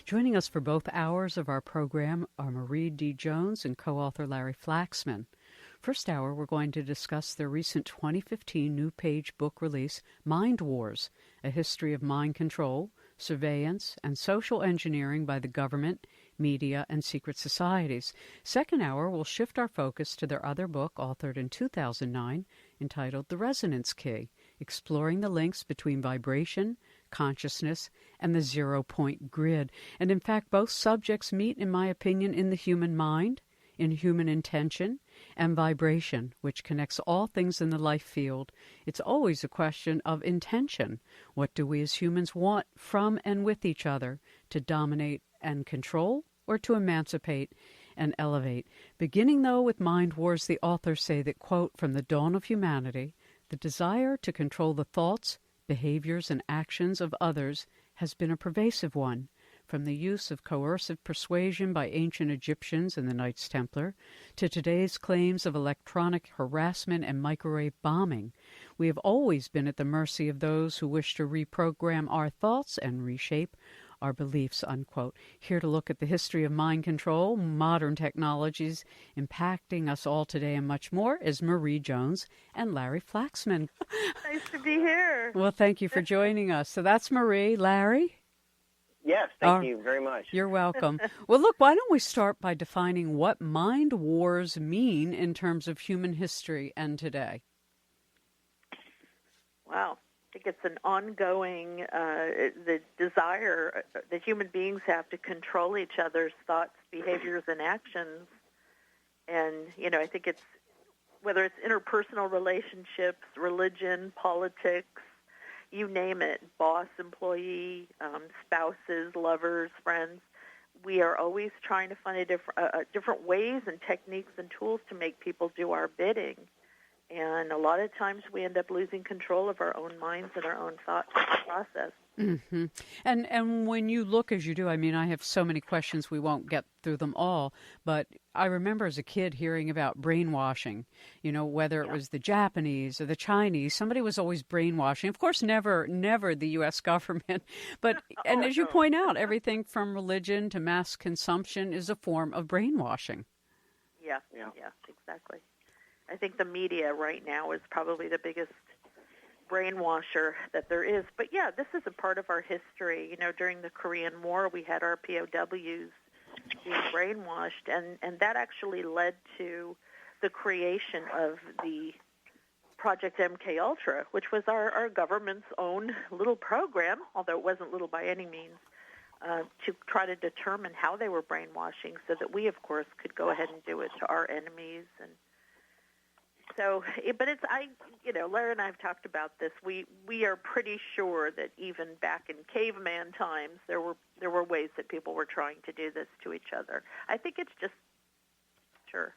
Joining us for both hours of our program are Marie D. Jones and co-author Larry Flaxman. First hour, we're going to discuss their recent 2015 new page book release, Mind Wars, A History of Mind Control, Surveillance, and Social Engineering by the Government, Media, and Secret Societies. Second hour, we'll shift our focus to their other book, authored in 2009, entitled The Resonance Key, exploring the links between vibration, consciousness, and the zero-point grid. And in fact, both subjects meet, in my opinion, in the human mind, in human intention, and vibration, which connects all things in the life field. It's always a question of intention. What do we as humans want from and with each other? To dominate and control, or to emancipate and elevate? Beginning, though, with Mind Wars, the authors say that, quote, from the dawn of humanity, the desire to control the thoughts, behaviors, and actions of others has been a pervasive one. From the use of coercive persuasion by ancient Egyptians and the Knights Templar to today's claims of electronic harassment and microwave bombing, we have always been at the mercy of those who wish to reprogram our thoughts and reshape our beliefs, unquote. Here to look at the history of mind control, modern technologies impacting us all today, and much more is Marie Jones and Larry Flaxman. Nice to be here. Well, thank you for joining us. So that's Marie. Larry? Yes, thank you very much. You're welcome. Well, look, why don't we start by defining what mind wars mean in terms of human history and today? Wow. I think it's an ongoing, the desire that human beings have to control each other's thoughts, behaviors, and actions. And, you know, I think it's, whether it's interpersonal relationships, religion, politics, you name it, boss, employee, spouses, lovers, friends, we are always trying to find different ways and techniques and tools to make people do our bidding. And a lot of times we end up losing control of our own minds and our own thought process. Mm-hmm. And when you look as you do, I mean, I have so many questions, we won't get through them all, but I remember as a kid hearing about brainwashing, you know, whether it was the Japanese or the Chinese, somebody was always brainwashing. Of course, never the U.S. government, but, and as you point out, everything from religion to mass consumption is a form of brainwashing. Yeah, exactly. I think the media right now is probably the biggest brainwasher that there is. But yeah, this is a part of our history. You know, during the Korean War, we had our POWs being brainwashed, and that actually led to the creation of the Project MKUltra, which was our government's own little program, although it wasn't little by any means, to try to determine how they were brainwashing so that we, of course, could go ahead and do it to our enemies. And so, but it's, Larry and I have talked about this. We are pretty sure that even back in caveman times, there were ways that people were trying to do this to each other. I think it's just, sure.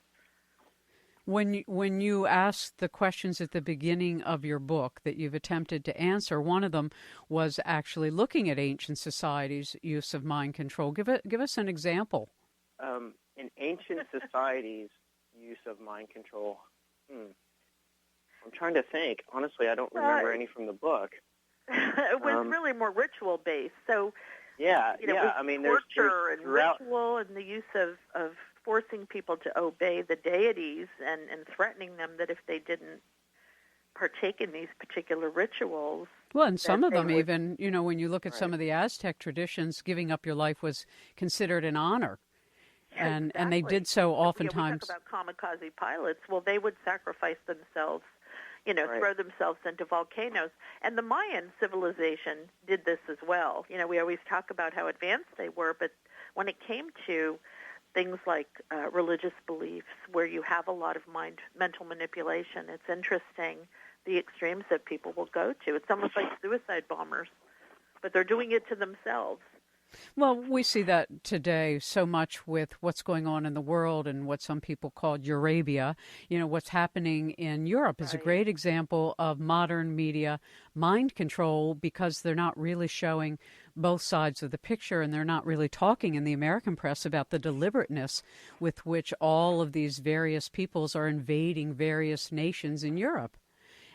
When you asked the questions at the beginning of your book that you've attempted to answer, one of them was actually looking at ancient societies' use of mind control. Give us an example. In ancient societies' use of mind control, I'm trying to think. Honestly, I don't remember any from the book. It was really more ritual-based. So, I mean, there's torture and ritual and the use of forcing people to obey the deities and threatening them that if they didn't partake in these particular rituals. Well, and some of them even, you know, when you look at some of the Aztec traditions, giving up your life was considered an honor. And they did so oftentimes. We talk about kamikaze pilots. Well, they would sacrifice themselves, throw themselves into volcanoes. And the Mayan civilization did this as well. You know, we always talk about how advanced they were, but when it came to things like religious beliefs where you have a lot of mental manipulation, it's interesting the extremes that people will go to. It's almost like suicide bombers, but they're doing it to themselves. Well, we see that today so much with what's going on in the world and what some people call Eurabia. You know, what's happening in Europe is a great example of modern media mind control because they're not really showing both sides of the picture and they're not really talking in the American press about the deliberateness with which all of these various peoples are invading various nations in Europe.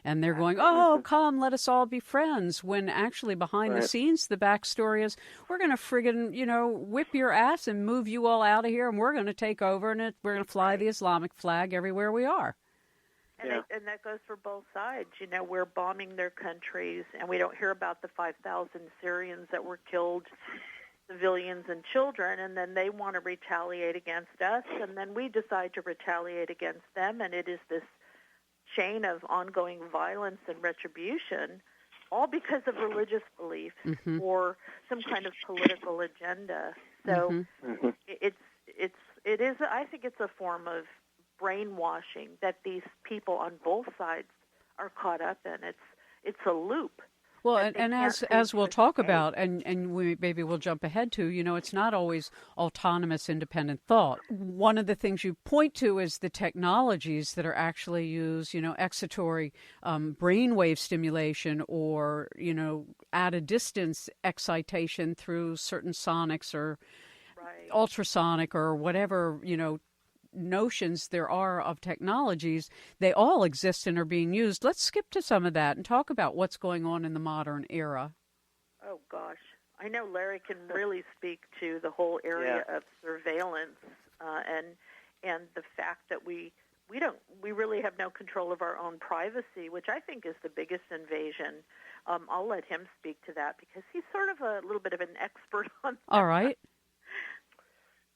And they're going, oh, come, let us all be friends, when actually behind the scenes, the backstory is, we're going to friggin', whip your ass and move you all out of here, and we're going to take over, and we're going to fly the Islamic flag everywhere we are. And that goes for both sides. We're bombing their countries, and we don't hear about the 5,000 Syrians that were killed, civilians and children, and then they want to retaliate against us, and then we decide to retaliate against them, and it is this chain of ongoing violence and retribution, all because of religious beliefs or some kind of political agenda. So it is. I think it's a form of brainwashing that these people on both sides are caught up in. It's a loop. Well, and as we'll talk about, and maybe we'll jump ahead to, it's not always autonomous, independent thought. One of the things you point to is the technologies that are actually used, excitatory brainwave stimulation, or, at a distance excitation through certain sonics or ultrasonic or whatever, notions there are of technologies. They all exist and are being used. Let's skip to some of that and talk about what's going on in the modern era. Oh gosh, I know Larry can really speak to the whole area of surveillance and the fact that we really have no control of our own privacy, which I think is the biggest invasion. I'll let him speak to that because he's sort of a little bit of an expert on that. All right.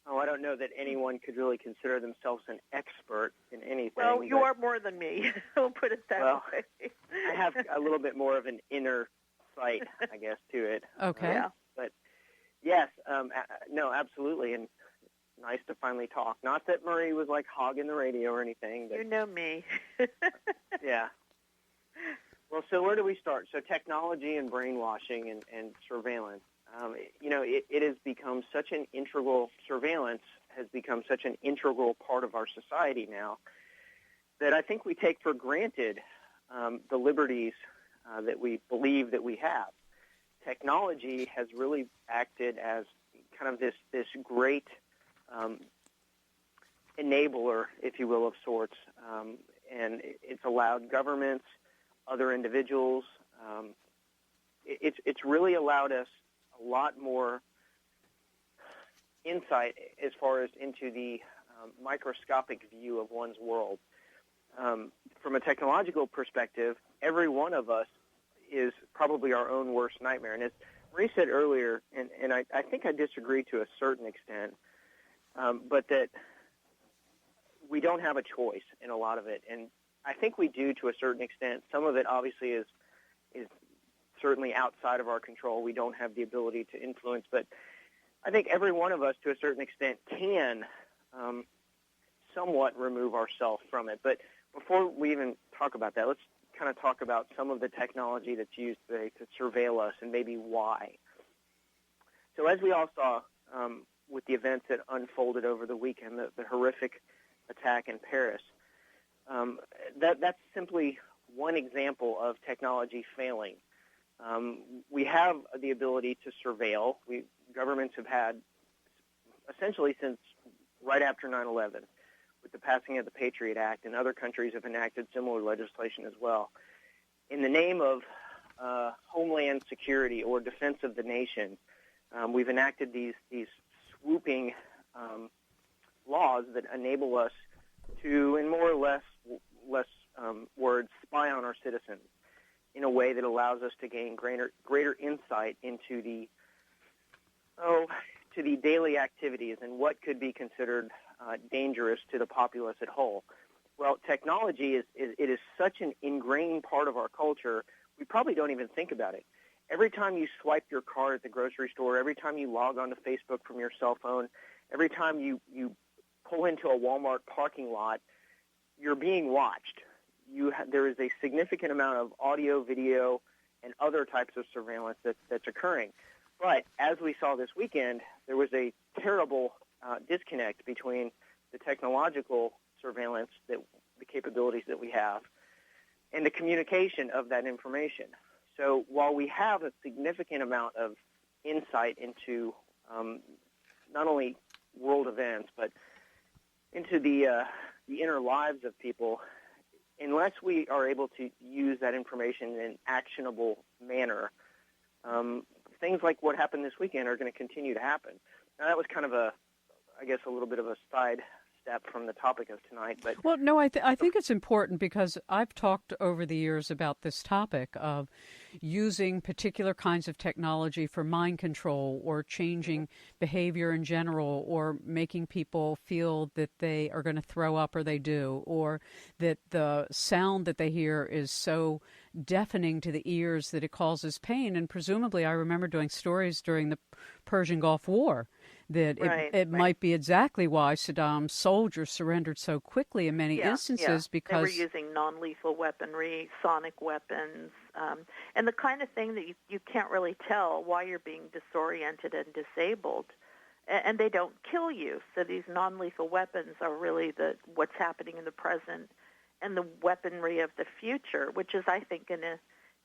Oh, I don't know that anyone could really consider themselves an expert in anything. Well, you are more than me. We'll put it that way. I have a little bit more of an inner sight, I guess, to it. Okay. But yes, no, absolutely, and nice to finally talk. Not that Murray was like hogging the radio or anything. But, you know me. Yeah. Well, so where do we start? So technology and brainwashing and surveillance. It has become such an integral, surveillance has become such an integral part of our society now that I think we take for granted the liberties that we believe that we have. Technology has really acted as kind of this great enabler, if you will, of sorts, and it's allowed governments, other individuals, it's really allowed us a lot more insight as far as into the microscopic view of one's world. From a technological perspective, every one of us is probably our own worst nightmare. And as Marie said earlier, and I think I disagree to a certain extent, but that we don't have a choice in a lot of it. And I think we do to a certain extent. Some of it obviously is certainly outside of our control. We don't have the ability to influence, but I think every one of us to a certain extent can somewhat remove ourselves from it. But before we even talk about that, let's kind of talk about some of the technology that's used today to surveil us and maybe why. So as we all saw with the events that unfolded over the weekend, the horrific attack in Paris, that's simply one example of technology failing. We have the ability to surveil. Governments have had essentially since right after 9/11, with the passing of the Patriot Act, and other countries have enacted similar legislation as well. In the name of homeland security or defense of the nation, we've enacted these swooping laws that enable us to, in more or less words, spy on our citizens in a way that allows us to gain greater insight into the daily activities and what could be considered dangerous to the populace at whole. Well, technology is such an ingrained part of our culture, we probably don't even think about it. Every time you swipe your card at the grocery store, every time you log onto Facebook from your cell phone, every time you pull into a Walmart parking lot, you're being watched. There is a significant amount of audio, video, and other types of surveillance that's occurring. But as we saw this weekend, there was a terrible disconnect between the technological surveillance, the capabilities that we have, and the communication of that information. So while we have a significant amount of insight into not only world events, but into the inner lives of people, unless we are able to use that information in an actionable manner, things like what happened this weekend are going to continue to happen. Now, that was kind of a little bit of a side step from the topic of tonight. But well, no, I think it's important because I've talked over the years about this topic of using particular kinds of technology for mind control or changing behavior in general, or making people feel that they are going to throw up or they do, or that the sound that they hear is so deafening to the ears that it causes pain. And presumably, I remember doing stories during the Persian Gulf War that it might be exactly why Saddam's soldiers surrendered so quickly in many instances, because they were using non-lethal weaponry, sonic weapons, and the kind of thing that you can't really tell why you're being disoriented and disabled, and they don't kill you. So these non-lethal weapons are really what's happening in the present and the weaponry of the future, which is, I think, going to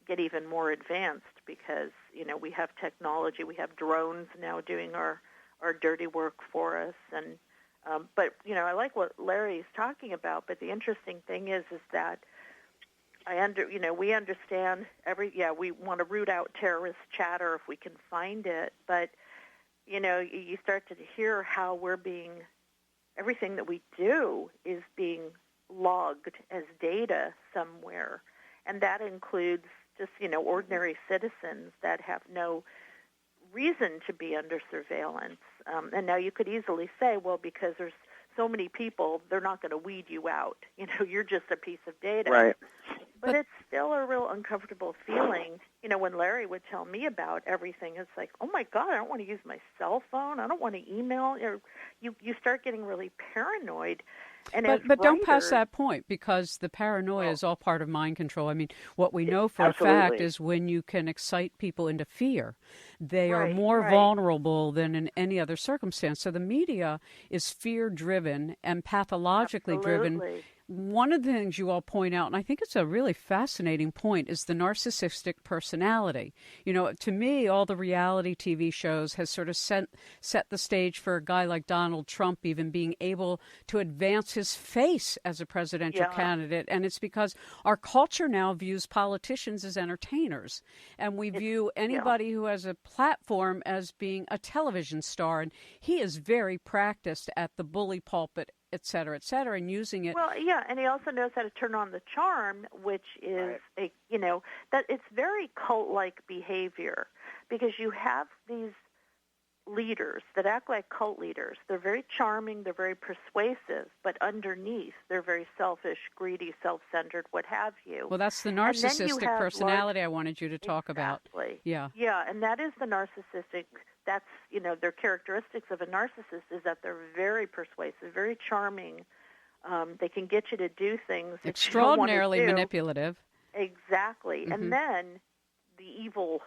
get even more advanced because, we have technology. We have drones now doing our dirty work for us. And but, I like what Larry's talking about, but the interesting thing is that we understand we want to root out terrorist chatter if we can find it, but, you start to hear how everything that we do is being logged as data somewhere, and that includes just, ordinary citizens that have no reason to be under surveillance. And now you could easily say, well, because there's so many people, they're not going to weed you out. You're just a piece of data. Right. But it's still a real uncomfortable feeling. When Larry would tell me about everything, it's like, oh, my God, I don't want to use my cell phone. I don't want to email. You start getting really paranoid. And but don't pass that point, because the paranoia is all part of mind control. I mean, what we know for a fact is when you can excite people into fear, they are more vulnerable than in any other circumstance. So the media is fear-driven and pathologically driven. One of the things you all point out, and I think it's a really fascinating point, is the narcissistic personality. To me, all the reality TV shows has sort of set the stage for a guy like Donald Trump even being able to advance his face as a presidential candidate. And it's because our culture now views politicians as entertainers. And we view anybody who has a platform as being a television star. And he is very practiced at the bully pulpit, et cetera, and using it. Well, and he also knows how to turn on the charm, which is, that it's very cult-like behavior, because you have these leaders that act like cult leaders. They're very charming, they're very persuasive, but underneath they're very selfish, greedy, self-centered, what have you. Well, that's the narcissistic personality I wanted you to talk about. Yeah, and that is the narcissistic. That's, their characteristics of a narcissist is that they're very persuasive, very charming. They can get you to do things extraordinarily manipulative. Exactly. Mm-hmm. And then the evil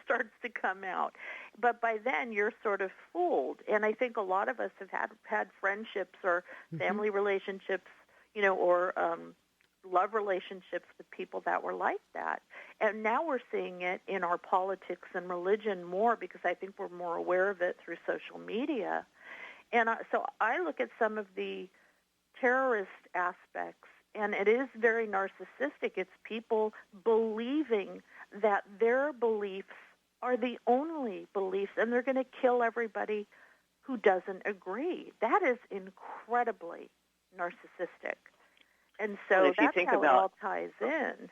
starts to come out. But by then you're sort of fooled. And I think a lot of us have had friendships or family relationships, or love relationships with people that were like that. And now we're seeing it in our politics and religion more, because I think we're more aware of it through social media. And so I look at some of the terrorist aspects, and it is very narcissistic. It's people believing that their beliefs are the only beliefs, and they're going to kill everybody who doesn't agree. That is incredibly narcissistic. And so that's how it all ties in.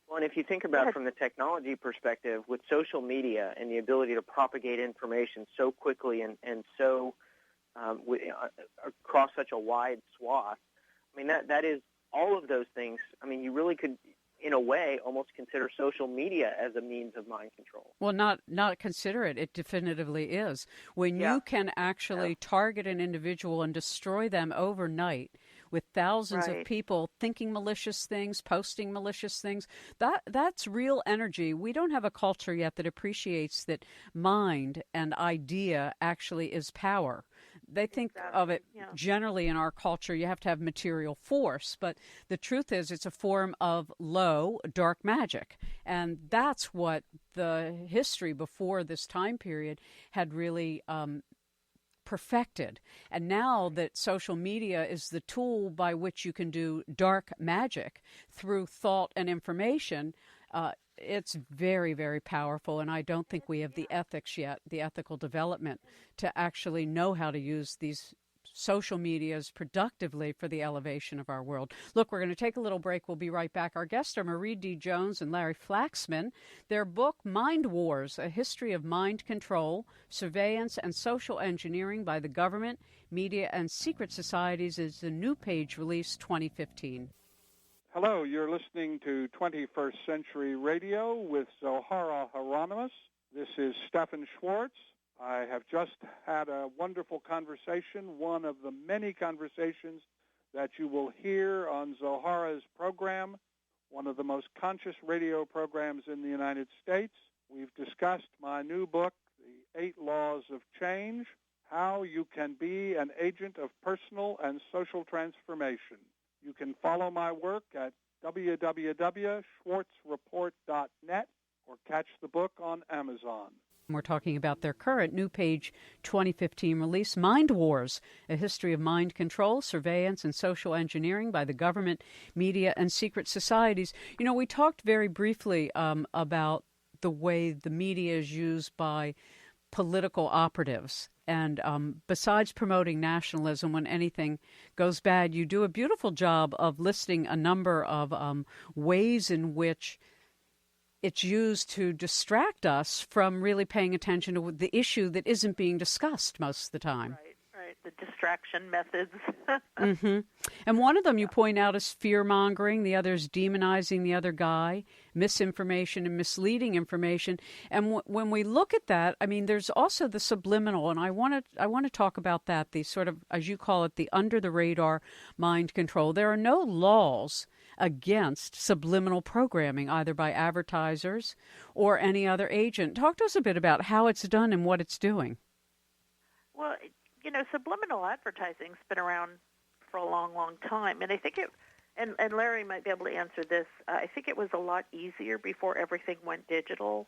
Well, and if you think about from the technology perspective, with social media and the ability to propagate information so quickly and so across such a wide swath, I mean, that is all of those things. I mean, you really could, in a way, almost consider social media as a means of mind control. Well, not consider it. It definitively is. When you can actually target an individual and destroy them overnight, with thousands of people thinking malicious things, posting malicious things, that's real energy. We don't have a culture yet that appreciates that mind and idea actually is power. They think of it generally in our culture, you have to have material force, but the truth is it's a form of low, dark magic. And that's what the history before this time period had really perfected. And now that social media is the tool by which you can do dark magic through thought and information, it's very, very powerful. And I don't think we have the ethics yet, the ethical development, to actually know how to use these social medias productively for the elevation of our world. Look, we're going to take a little break. We'll be right back. Our guests are Marie D. Jones and Larry Flaxman. Their book, Mind Wars, A History of Mind Control, Surveillance, and Social Engineering by the Government, Media, and Secret Societies, is a new page release 2015. Hello, you're listening to 21st Century Radio with Zohara Hieronimus. This is Stephan Schwartz. I have just had a wonderful conversation, one of the many conversations that you will hear on Zohara's program, one of the most conscious radio programs in the United States. We've discussed my new book, The 8 Laws of Change, How You Can Be an Agent of Personal and Social Transformation. You can follow my work at www.schwartzreport.net or catch the book on Amazon. We're talking about their current new page 2015 release, Mind Wars, A History of Mind Control, Surveillance, and Social Engineering by the Government, Media, and Secret Societies. You know, we talked very briefly about the way the media is used by political operatives. And besides promoting nationalism when anything goes bad, you do a beautiful job of listing a number of ways in which it's used to distract us from really paying attention to the issue that isn't being discussed most of the time. Right. The distraction methods. Mm-hmm. And one of them you point out is fear-mongering. The other is demonizing the other guy, misinformation and misleading information. And when we look at that, I mean, there's also the subliminal, and I want to talk about that, the sort of, as you call it, the under-the-radar mind control. There are no laws against subliminal programming, either by advertisers or any other agent. Talk to us a bit about how it's done and what it's doing. Well, you know, subliminal advertising's been around for a long, long time, and I think and Larry might be able to answer this, I think it was a lot easier before everything went digital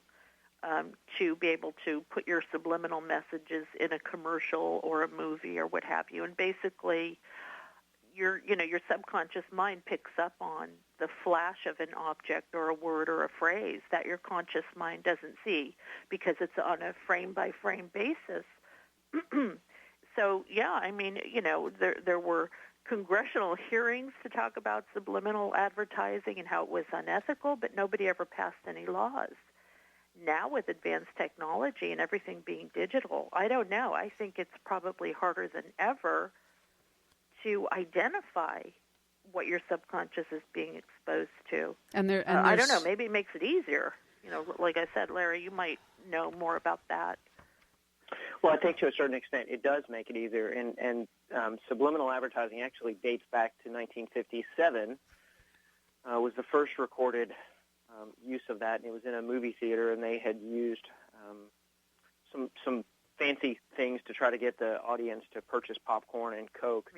to be able to put your subliminal messages in a commercial or a movie or what have you, and basically your subconscious mind picks up on the flash of an object or a word or a phrase that your conscious mind doesn't see because it's on a frame-by-frame basis. So, yeah, I mean, you know, there were congressional hearings to talk about subliminal advertising and how it was unethical, but nobody ever passed any laws. Now with advanced technology and everything being digital, I don't know. I think it's probably harder than ever to identify what your subconscious is being exposed to. And I don't know, maybe it makes it easier. You know, like I said, Larry, you might know more about that. Well, I think to a certain extent it does make it easier, and subliminal advertising actually dates back to 1957, was the first recorded use of that, and it was in a movie theater, and they had used some fancy things to try to get the audience to purchase popcorn and Coke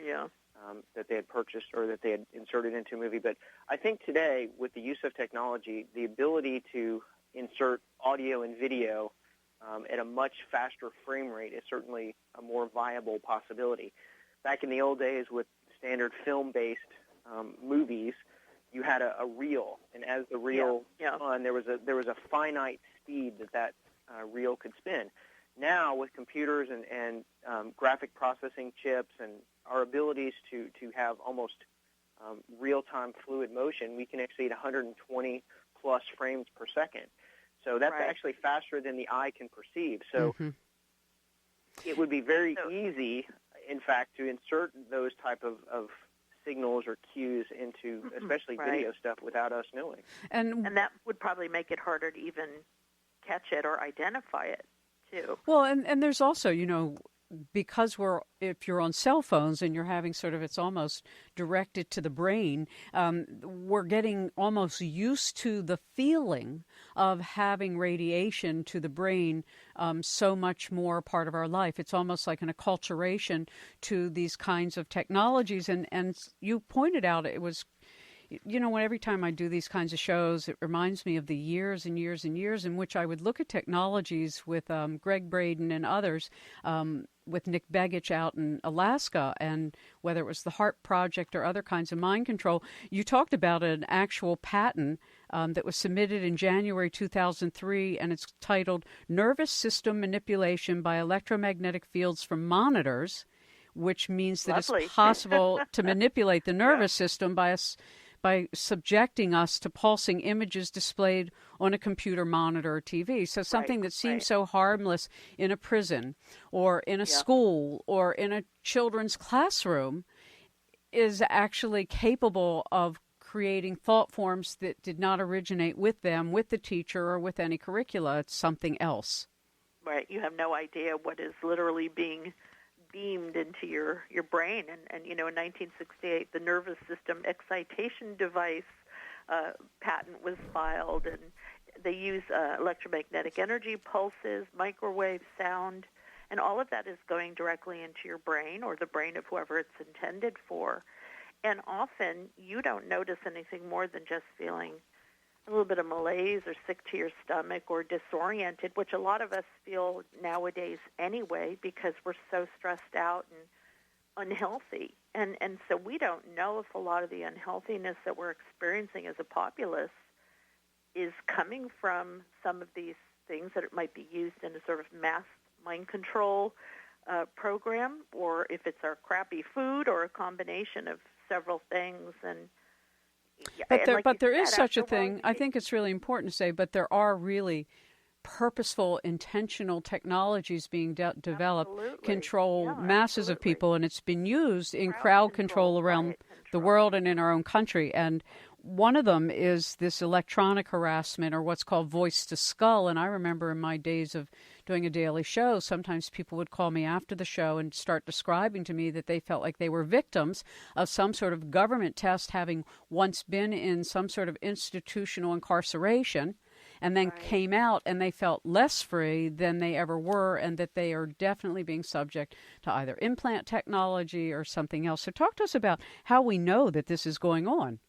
that they had purchased or that they had inserted into a movie. But I think today, with the use of technology, the ability to insert audio and video at a much faster frame rate is certainly a more viable possibility. Back in the old days with standard film-based movies, you had a reel, and as the reel spun, there was a finite speed that reel could spin. Now, with computers and graphic processing chips and our abilities to have almost real-time fluid motion, we can exceed 120-plus frames per second. So that's actually faster than the eye can perceive. So it would be very easy, in fact, to insert those type of signals or cues into especially video stuff without us knowing. And that would probably make it harder to even catch it or identify it, too. Well, and there's also, you know, because if you're on cell phones and you're having sort of, it's almost directed to the brain, we're getting almost used to the feeling of having radiation to the brain so much more part of our life. It's almost like an acculturation to these kinds of technologies. And you pointed out it was every time I do these kinds of shows, it reminds me of the years and years and years in which I would look at technologies with Greg Braden and others, with Nick Begich out in Alaska, and whether it was the HARP project or other kinds of mind control. You talked about an actual patent that was submitted in January 2003, and it's titled Nervous System Manipulation by Electromagnetic Fields from Monitors, which means that Lovely. It's possible to manipulate the nervous system by subjecting us to pulsing images displayed on a computer monitor or TV. So something that seems so harmless in a prison or in a school or in a children's classroom is actually capable of creating thought forms that did not originate with them, with the teacher, or with any curricula. It's something else. Right. You have no idea what is literally being beamed into your brain. And in 1968, the nervous system excitation device patent was filed, and they use electromagnetic energy, pulses, microwave sound, and all of that is going directly into your brain or the brain of whoever it's intended for. And often you don't notice anything more than just feeling a little bit of malaise or sick to your stomach or disoriented, which a lot of us feel nowadays anyway because we're so stressed out and unhealthy. And so we don't know if a lot of the unhealthiness that we're experiencing as a populace is coming from some of these things that it might be used in a sort of mass mind control program, or if it's our crappy food or a combination of several things. But there is such a thing. I think it's really important to say, but there are really purposeful, intentional technologies being developed, control masses of people, and it's been used in crowd control around the world and in our own country. And one of them is this electronic harassment, or what's called voice to skull. And I remember in my days of doing a daily show, sometimes people would call me after the show and start describing to me that they felt like they were victims of some sort of government test, having once been in some sort of institutional incarceration, and then came out and they felt less free than they ever were, and that they are definitely being subject to either implant technology or something else. So talk to us about how we know that this is going on.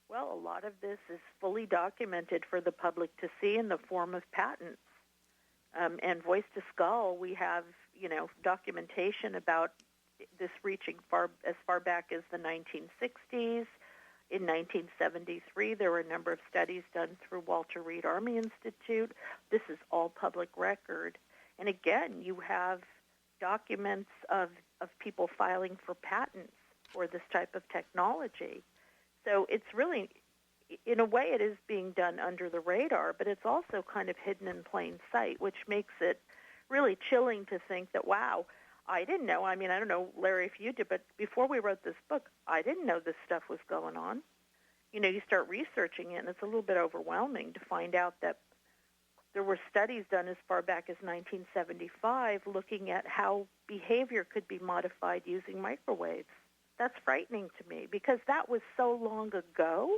Well, a lot of this is fully documented for the public to see in the form of patents. And voice to skull, we have, documentation about this reaching as far back as the 1960s. In 1973, there were a number of studies done through Walter Reed Army Institute. This is all public record. And again, you have documents of people filing for patents for this type of technology. So it's really, in a way, it is being done under the radar, but it's also kind of hidden in plain sight, which makes it really chilling to think that, wow, I didn't know. I mean, I don't know, Larry, if you did, but before we wrote this book, I didn't know this stuff was going on. You start researching it, and it's a little bit overwhelming to find out that there were studies done as far back as 1975 looking at how behavior could be modified using microwaves. That's frightening to me because that was so long ago.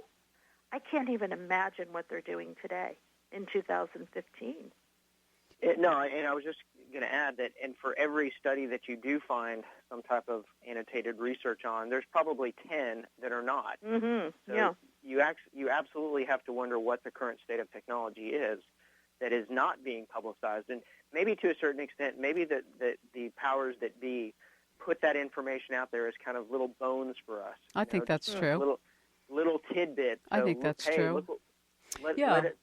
I can't even imagine what they're doing today in 2015. No, and I was just going to add that, and for every study that you do find some type of annotated research on, there's probably 10 that are not. Mm-hmm. So you absolutely have to wonder what the current state of technology is that is not being publicized. And maybe to a certain extent, maybe the powers that be put that information out there as kind of little bones for us. I think that's true. Little tidbits. I think that's true. Let it,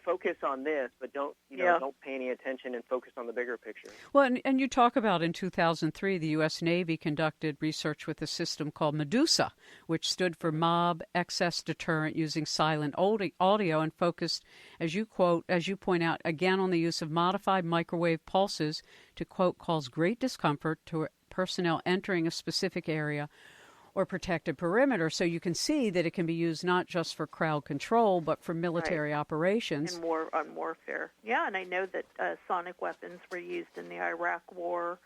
focus on this, but don't pay any attention and focus on the bigger picture. Well, and you talk about in 2003, the U.S. Navy conducted research with a system called Medusa, which stood for Mob Excess Deterrent, using silent audio, and focused, as you point out, again on the use of modified microwave pulses to, quote, cause great discomfort to personnel entering a specific area or protected perimeter. So you can see that it can be used not just for crowd control, but for military operations. And on warfare. Yeah, and I know that sonic weapons were used in the Iraq War.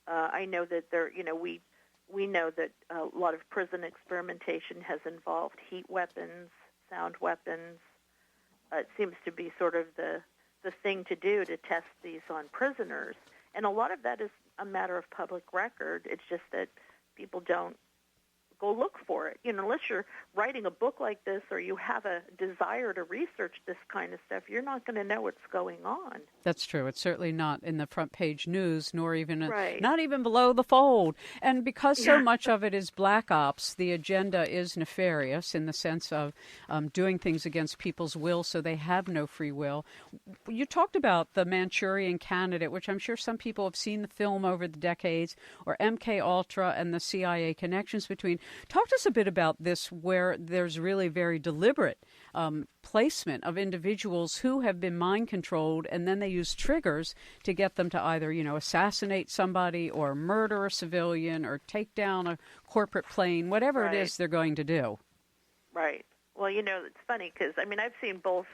I know that we know that a lot of prison experimentation has involved heat weapons, sound weapons. It seems to be sort of the thing to do to test these on prisoners. And a lot of that is a matter of public record. It's just that people don't go look for it. Unless you're writing a book like this or you have a desire to research this kind of stuff, you're not going to know what's going on. That's true. It's certainly not in the front page news, nor even Right. not even below the fold. And because so much of it is black ops, the agenda is nefarious in the sense of doing things against people's will so they have no free will. You talked about the Manchurian Candidate, which I'm sure some people have seen the film over the decades, or MKUltra and the CIA connections between. Talk to us a bit about this, where there's really very deliberate placement of individuals who have been mind-controlled, and then they use triggers to get them to either, assassinate somebody or murder a civilian or take down a corporate plane, whatever it is they're going to do. Right. Well, it's funny because, I've seen both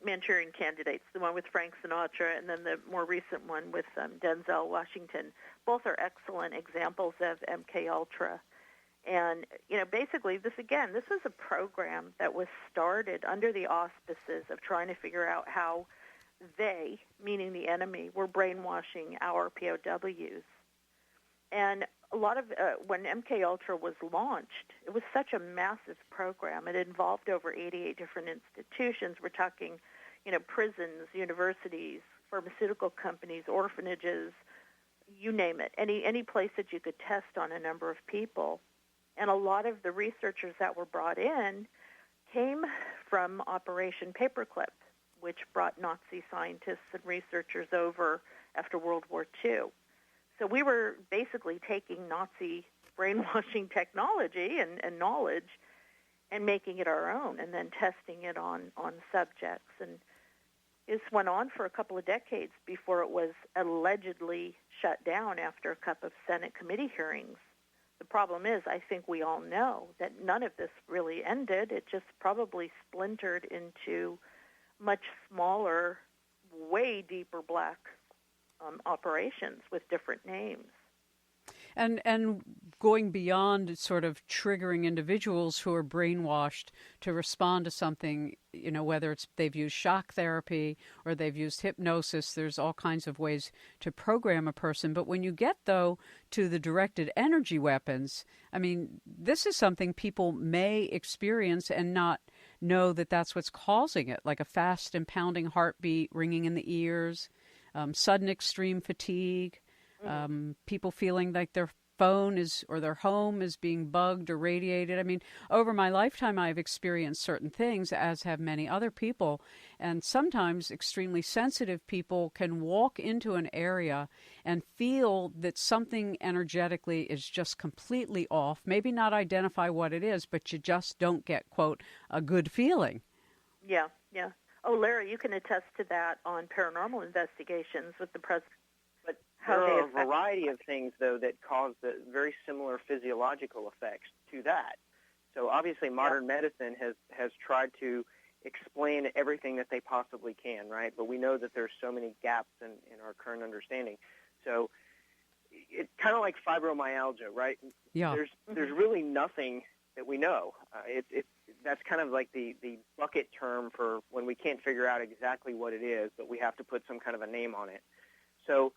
Manchurian Candidates, the one with Frank Sinatra and then the more recent one with Denzel Washington. Both are excellent examples of MKUltra. And, basically, this is a program that was started under the auspices of trying to figure out how they, meaning the enemy, were brainwashing our POWs. And a lot of, when MKUltra was launched, it was such a massive program. It involved over 88 different institutions. We're talking, prisons, universities, pharmaceutical companies, orphanages, you name it, any place that you could test on a number of people. And a lot of the researchers that were brought in came from Operation Paperclip, which brought Nazi scientists and researchers over after World War II. So we were basically taking Nazi brainwashing technology and knowledge and making it our own and then testing it on subjects. And this went on for a couple of decades before it was allegedly shut down after a couple of Senate committee hearings. The problem is, I think we all know that none of this really ended. It just probably splintered into much smaller, way deeper black operations with different names. And going beyond sort of triggering individuals who are brainwashed to respond to something, whether it's they've used shock therapy or they've used hypnosis, there's all kinds of ways to program a person. But when you get, though, to the directed energy weapons, this is something people may experience and not know that that's what's causing it, like a fast and pounding heartbeat, ringing in the ears, sudden extreme fatigue, people feeling like their phone or their home is being bugged or radiated. Over my lifetime, I've experienced certain things, as have many other people. And sometimes extremely sensitive people can walk into an area and feel that something energetically is just completely off, maybe not identify what it is, but you just don't get, quote, a good feeling. Yeah. Oh, Larry, you can attest to that on paranormal investigations with the president. There are a variety of things, though, that cause the very similar physiological effects to that. So obviously modern medicine has tried to explain everything that they possibly can, right? But we know that there's so many gaps in our current understanding. So it's kind of like fibromyalgia, right? Yeah. There's really nothing that we know. That's kind of like the bucket term for when we can't figure out exactly what it is, but we have to put some kind of a name on it. So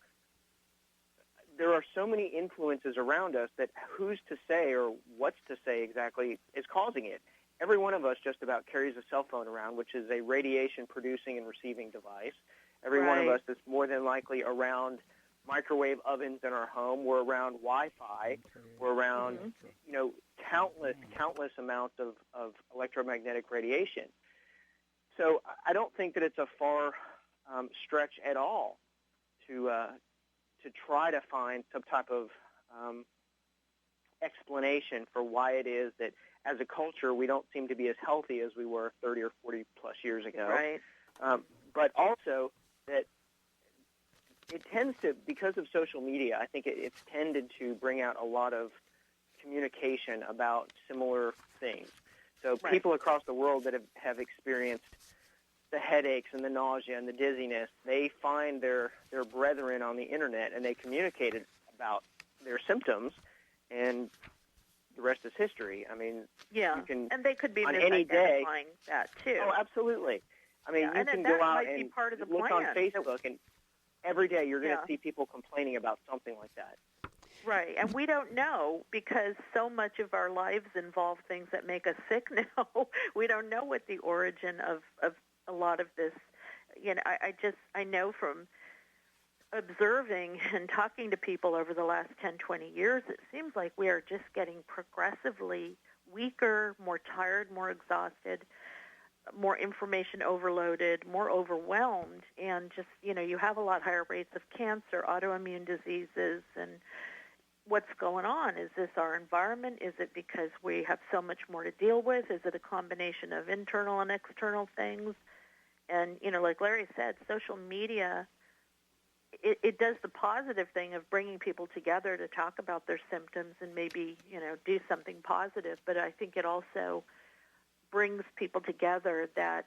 there are so many influences around us that who's to say or what's to say exactly is causing it. Every one of us just about carries a cell phone around, which is a radiation-producing and receiving device. Every one of us is more than likely around microwave ovens in our home. We're around Wi-Fi. We're around, countless amounts of electromagnetic radiation. So I don't think that it's a far stretch at all to try to find some type of explanation for why it is that as a culture we don't seem to be as healthy as we were 30 or 40 plus years ago. Right. But also that it tends to, because of social media, I think it's tended to bring out a lot of communication about similar things. So people across the world that have experienced the headaches and the nausea and the dizziness, they find their brethren on the internet and they communicate about their symptoms, and the rest is history. You can, and they could be on any day that too. Oh, absolutely. You can go out and look on Facebook, and every day you're going to see people complaining about something like that. Right, and we don't know because so much of our lives involve things that make us sick now. We don't know what the origin of a lot of this, I know from observing and talking to people over the last 10, 20 years, it seems like we are just getting progressively weaker, more tired, more exhausted, more information overloaded, more overwhelmed, and just, you have a lot higher rates of cancer, autoimmune diseases, and what's going on? Is this our environment? Is it because we have so much more to deal with? Is it a combination of internal and external things? And, like Larry said, social media, it does the positive thing of bringing people together to talk about their symptoms and maybe, do something positive. But I think it also brings people together that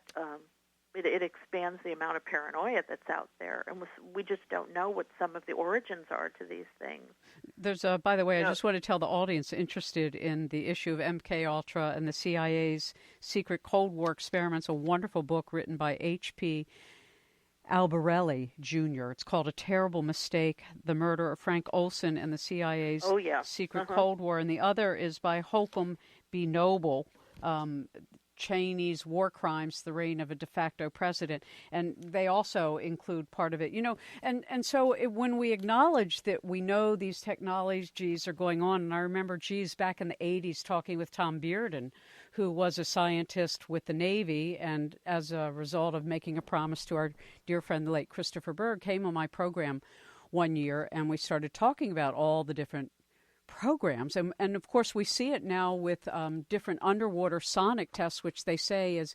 it expands the amount of paranoia that's out there. And we just don't know what some of the origins are to these things. There's by the way, I just want to tell the audience interested in the issue of MKUltra and the CIA's secret Cold War experiments, a wonderful book written by H.P. Albarelli Jr. It's called A Terrible Mistake, The Murder of Frank Olson and the CIA's Secret Cold War. And the other is by Holcomb B. Noble, Cheney's War Crimes, the Reign of a De Facto President. And they also include part of it. And so when we acknowledge that we know these technologies are going on, and I remember, back in the 80s talking with Tom Bearden, who was a scientist with the Navy, and as a result of making a promise to our dear friend, the late Christopher Berg, came on my program one year, and we started talking about all the different programs. And of course, we see it now with different underwater sonic tests, which they say is,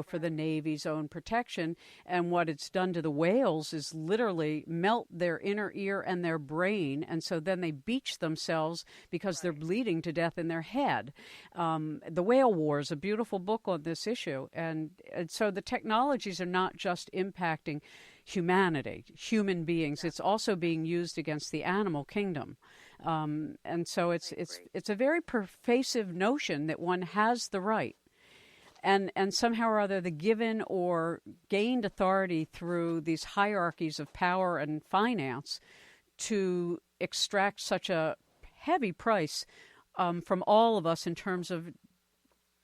for the Navy's own protection. And what it's done to the whales is literally melt their inner ear and their brain. And so then they beach themselves because they're bleeding to death in their head. The Whale War is a beautiful book on this issue. And so the technologies are not just impacting humanity, human beings. It's also being used against the animal kingdom. And so it's a very pervasive notion that one has the right and somehow or other the given or gained authority through these hierarchies of power and finance to extract such a heavy price from all of us in terms of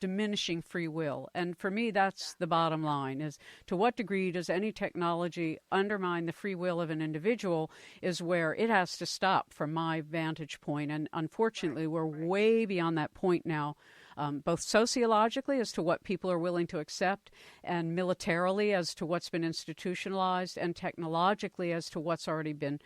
diminishing free will. And for me, that's the bottom line, is to what degree does any technology undermine the free will of an individual is where it has to stop from my vantage point. And unfortunately, we're way beyond that point now, both sociologically as to what people are willing to accept, and militarily as to what's been institutionalized, and technologically as to what's already been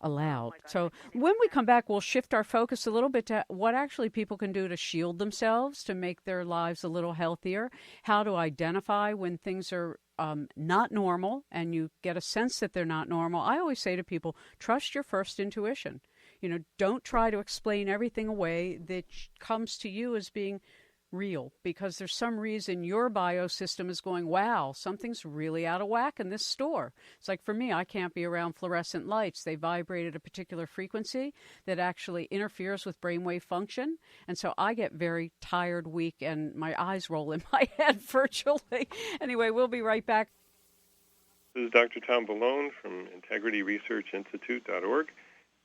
allowed. So when we come back, we'll shift our focus a little bit to what actually people can do to shield themselves, to make their lives a little healthier, how to identify when things are not normal and you get a sense that they're not normal. I always say to people, trust your first intuition. Don't try to explain everything away that comes to you as being real, because there's some reason your biosystem is going, wow, something's really out of whack in this store. It's like, for me, I can't be around fluorescent lights. They vibrate at a particular frequency that actually interferes with brainwave function. And so I get very tired, weak, and my eyes roll in my head virtually. Anyway, we'll be right back. This is Dr. Tom Ballone from IntegrityResearchInstitute.org,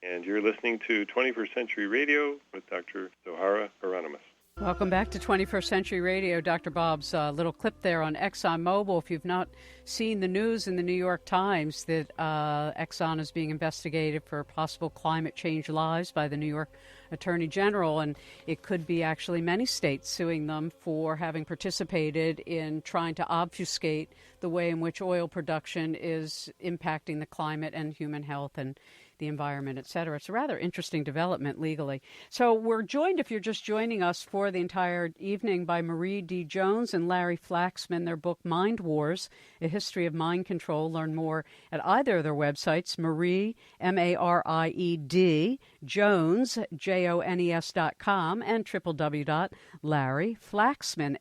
and you're listening to 21st Century Radio with Dr. Zohara Hieronimus. Welcome back to 21st Century Radio. Dr. Bob's little clip there on ExxonMobil. If you've not seen the news in the New York Times that Exxon is being investigated for possible climate change lies by the New York Attorney General, and it could be actually many states suing them for having participated in trying to obfuscate the way in which oil production is impacting the climate and human health and the environment, et cetera. It's a rather interesting development legally. So we're joined, if you're just joining us for the entire evening, by Marie D. Jones and Larry Flaxman. Their book, Mind Wars, A History of Mind Control. Learn more at either of their websites, Marie, M-A-R-I-E-D, Jones, Jones.com, and www.larryflaxman,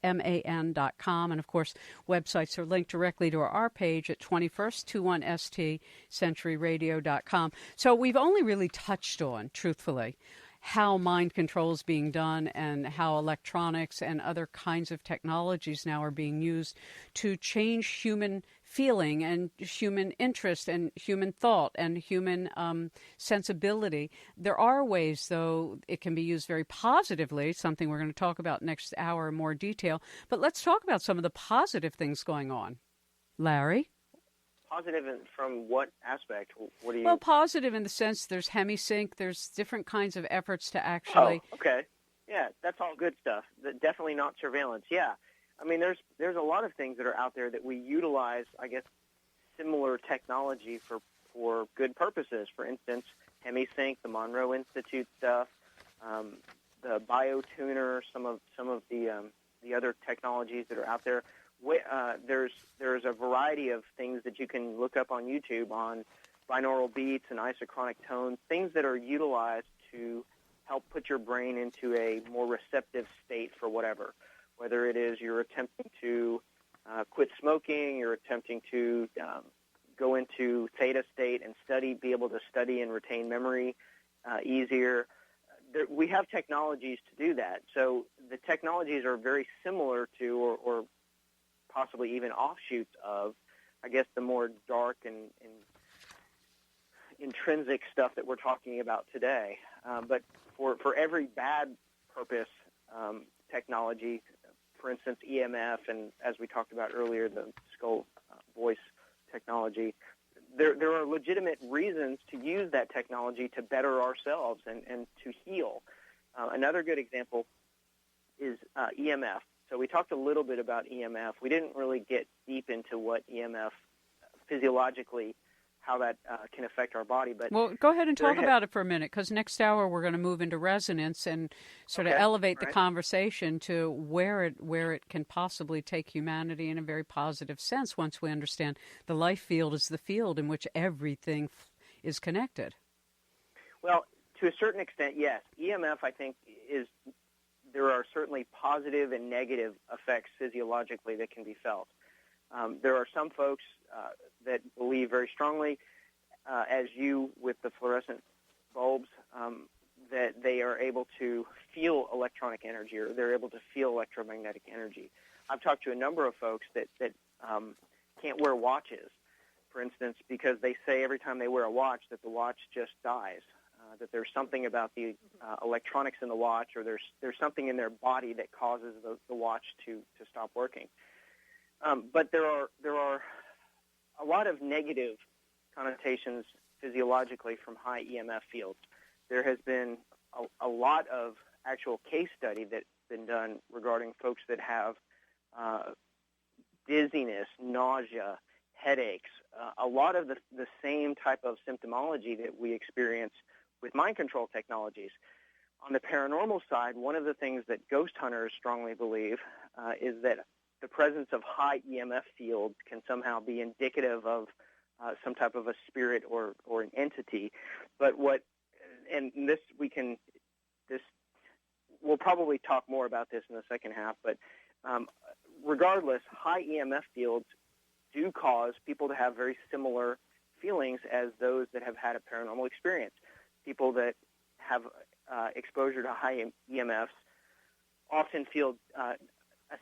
Flaxman.com. And, of course, websites are linked directly to our page at 21st21st centuryradio.com. So we've only really touched on, truthfully, how mind control is being done and how electronics and other kinds of technologies now are being used to change human feeling and human interest and human thought and human sensibility. There are ways, though, it can be used very positively, something we're going to talk about next hour in more detail. But let's talk about some of the positive things going on. Larry? Positive from what aspect? What do you... Well, positive in the sense there's hemisync, there's different kinds of efforts to actually... Oh, okay. Yeah, that's all good stuff. Definitely not surveillance. Yeah. I mean, there's a lot of things that are out there that we utilize, I guess, similar technology for good purposes. For instance, hemisync, the Monroe Institute stuff, the biotuner, some of the other technologies that are out there. There's a variety of things that you can look up on YouTube on binaural beats and isochronic tones, things that are utilized to help put your brain into a more receptive state for whatever. Whether it is you're attempting to quit smoking, you're attempting to go into theta state and be able to study and retain memory easier. We have technologies to do that. So the technologies are very similar to or possibly even offshoots of, I guess, the more dark and intrinsic stuff that we're talking about today. But for every bad purpose technology, for instance, EMF, and as we talked about earlier, the skull voice technology, there are legitimate reasons to use that technology to better ourselves and to heal. Another good example is EMF. So we talked a little bit about EMF. We didn't really get deep into what EMF physiologically, how that can affect our body. But well, go ahead and talk about it for a minute, because next hour we're going to move into resonance and sort of elevate the conversation to where it can possibly take humanity in a very positive sense once we understand the life field is the field in which everything is connected. Well, to a certain extent, yes. EMF, I think, there are certainly positive and negative effects physiologically that can be felt. There are some folks that believe very strongly, as you with the fluorescent bulbs, that they are able to feel electronic energy, or they're able to feel electromagnetic energy. I've talked to a number of folks that can't wear watches, for instance, because they say every time they wear a watch that the watch just dies. That there's something about the electronics in the watch, or there's something in their body that causes the watch to stop working. But there are a lot of negative connotations physiologically from high EMF fields. There has been a lot of actual case study that's been done regarding folks that have dizziness, nausea, headaches, a lot of the same type of symptomology that we experience with mind control technologies. On the paranormal side, one of the things that ghost hunters strongly believe is that the presence of high EMF fields can somehow be indicative of some type of a spirit or an entity. But we'll probably talk more about this in the second half, but regardless, high EMF fields do cause people to have very similar feelings as those that have had a paranormal experience. People that have exposure to high EMFs often feel a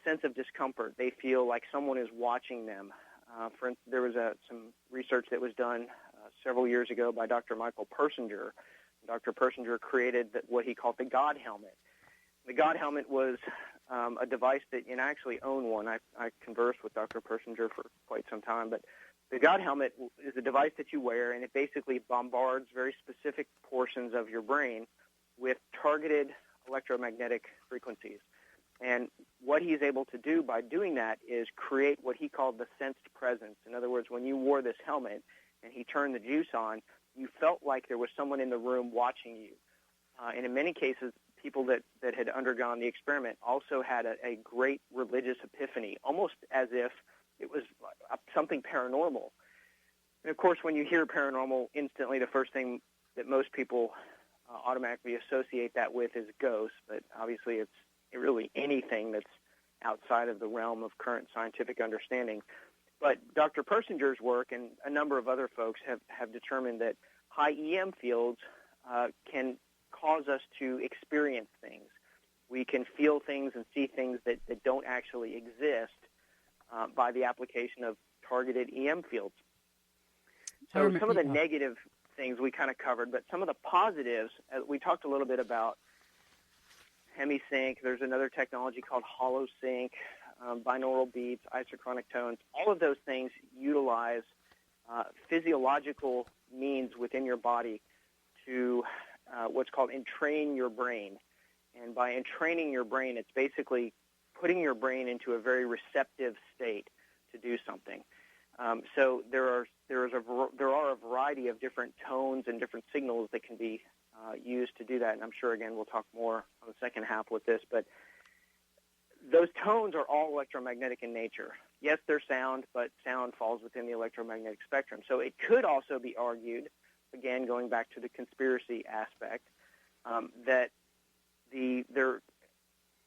sense of discomfort. They feel like someone is watching them. For instance, there was some research that was done several years ago by Dr. Michael Persinger. Dr. Persinger created what he called the God helmet. The God helmet was a device that, and I actually own one. I conversed with Dr. Persinger for quite some time, but the God helmet is a device that you wear, and it basically bombards very specific portions of your brain with targeted electromagnetic frequencies. And what he's able to do by doing that is create what he called the sensed presence. In other words, when you wore this helmet and he turned the juice on, you felt like there was someone in the room watching you. And in many cases, people that had undergone the experiment also had a great religious epiphany, almost as if it was something paranormal. And, of course, when you hear paranormal, instantly the first thing that most people automatically associate that with is ghosts, but obviously it's really anything that's outside of the realm of current scientific understanding. But Dr. Persinger's work and a number of other folks have determined that high EM fields can cause us to experience things. We can feel things and see things that don't actually exist by the application of targeted EM fields. So some of the negative things we kind of covered, but some of the positives, we talked a little bit about hemisync. There's another technology called holosync, binaural beats, isochronic tones. All of those things utilize physiological means within your body to what's called entrain your brain. And by entraining your brain, it's basically putting your brain into a very receptive state to do something. So there are a variety of different tones and different signals that can be used to do that. And I'm sure, again, we'll talk more on the second half with this. But those tones are all electromagnetic in nature. Yes, they're sound, but sound falls within the electromagnetic spectrum. So it could also be argued, again, going back to the conspiracy aspect, that there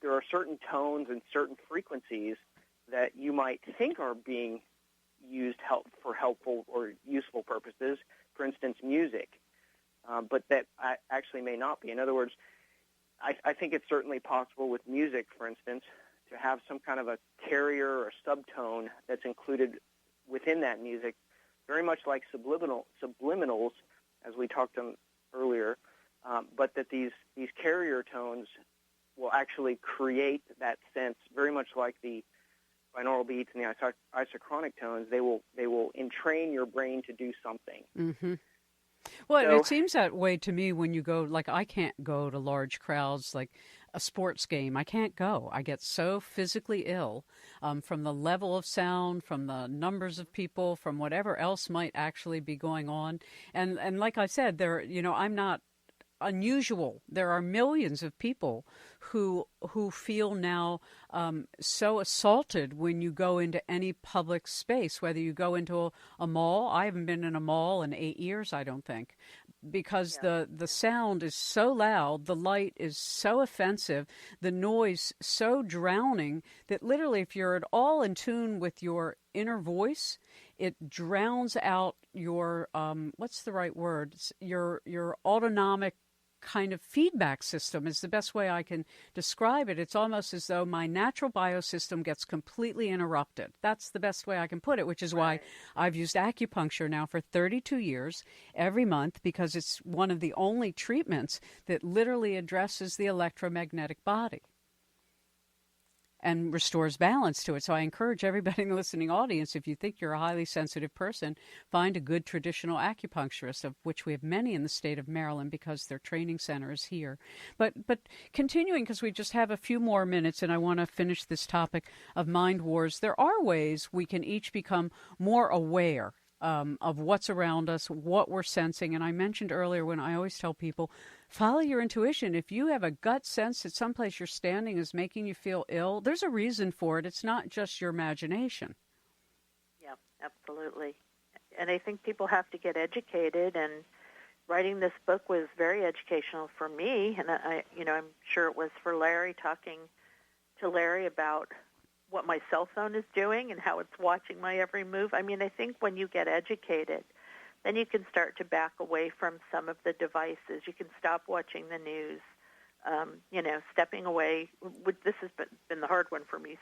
are certain tones and certain frequencies that you might think are being used for helpful or useful purposes, for instance, music, but that actually may not be. In other words, I think it's certainly possible with music, for instance, to have some kind of a carrier or subtone that's included within that music, very much like subliminals, as we talked on earlier, but that these carrier tones will actually create that sense, very much like the binaural beats and the isochronic tones. They will entrain your brain to do something. Mm-hmm. Well, so, it seems that way to me when you go, like, I can't go to large crowds, like a sports game. I can't go. I get so physically ill from the level of sound, from the numbers of people, from whatever else might actually be going on. And like I said, I'm not unusual. There are millions of people who feel now so assaulted when you go into any public space, whether you go into a mall. I haven't been in a mall in 8 years, I don't think, because the sound is so loud, the light is so offensive, the noise so drowning that literally if you're at all in tune with your inner voice, it drowns out your, what's the right word? Your autonomic kind of feedback system is the best way I can describe it. It's almost as though my natural biosystem gets completely interrupted. That's the best way I can put it, which is why I've used acupuncture now for 32 years every month, because it's one of the only treatments that literally addresses the electromagnetic body and restores balance to it. So I encourage everybody in the listening audience, if you think you're a highly sensitive person, find a good traditional acupuncturist, of which we have many in the state of Maryland because their training center is here. But continuing, because we just have a few more minutes and I want to finish this topic of mind wars, there are ways we can each become more aware of what's around us, what we're sensing. And I mentioned earlier when I always tell people, follow your intuition. If you have a gut sense that someplace you're standing is making you feel ill, there's a reason for it. It's not just your imagination. Yeah, absolutely. And I think people have to get educated, and writing this book was very educational for me, and I'm sure it was for Larry, talking to Larry about what my cell phone is doing and how it's watching my every move. I mean, I think when you get educated, then you can start to back away from some of the devices. You can stop watching the news, stepping away. This has been the hard one for me,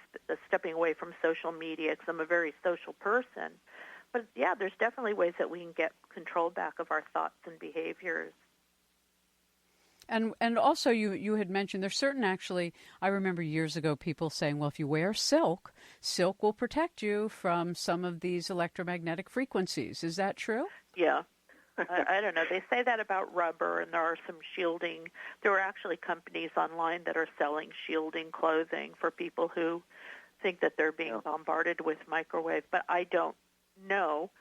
stepping away from social media, because I'm a very social person. But, yeah, there's definitely ways that we can get control back of our thoughts and behaviors. And also you had mentioned there's certain, actually, I remember years ago people saying, well, if you wear silk will protect you from some of these electromagnetic frequencies. Is that true? Yeah. I don't know. They say that about rubber, and there are some shielding. There are actually companies online that are selling shielding clothing for people who think that they're being bombarded with microwave, but I don't know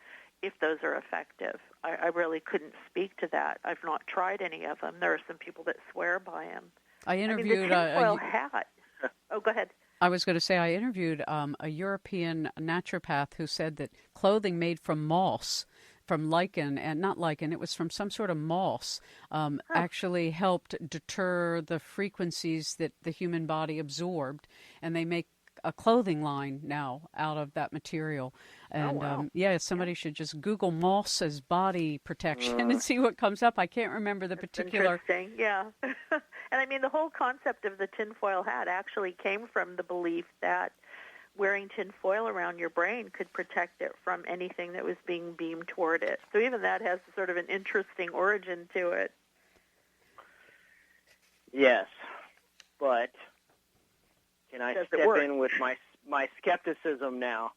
if those are effective. I really couldn't speak to that. I've not tried any of them. There are some people that swear by them. I interviewed the tinfoil hat. Oh, go ahead. I was going to say I interviewed a European naturopath who said that clothing made from moss, from lichen, and not lichen, it was from some sort of moss, actually helped deter the frequencies that the human body absorbed. And they make a clothing line now out of that material. And somebody should just Google Moss's body protection and see what comes up. I can't remember the particular. Interesting, yeah. And I mean, the whole concept of the tinfoil hat actually came from the belief that wearing tinfoil around your brain could protect it from anything that was being beamed toward it. So even that has sort of an interesting origin to it. Yes, but can I step in with my skepticism now?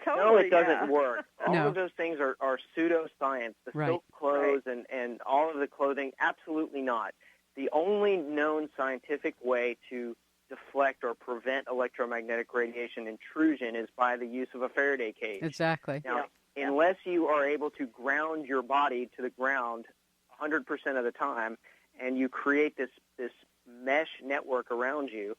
Totally, no, it doesn't work. All of those things are pseudoscience. The silk clothes and all of the clothing, absolutely not. The only known scientific way to deflect or prevent electromagnetic radiation intrusion is by the use of a Faraday cage. Exactly. Now, unless you are able to ground your body to the ground 100% of the time, and you create this mesh network around you,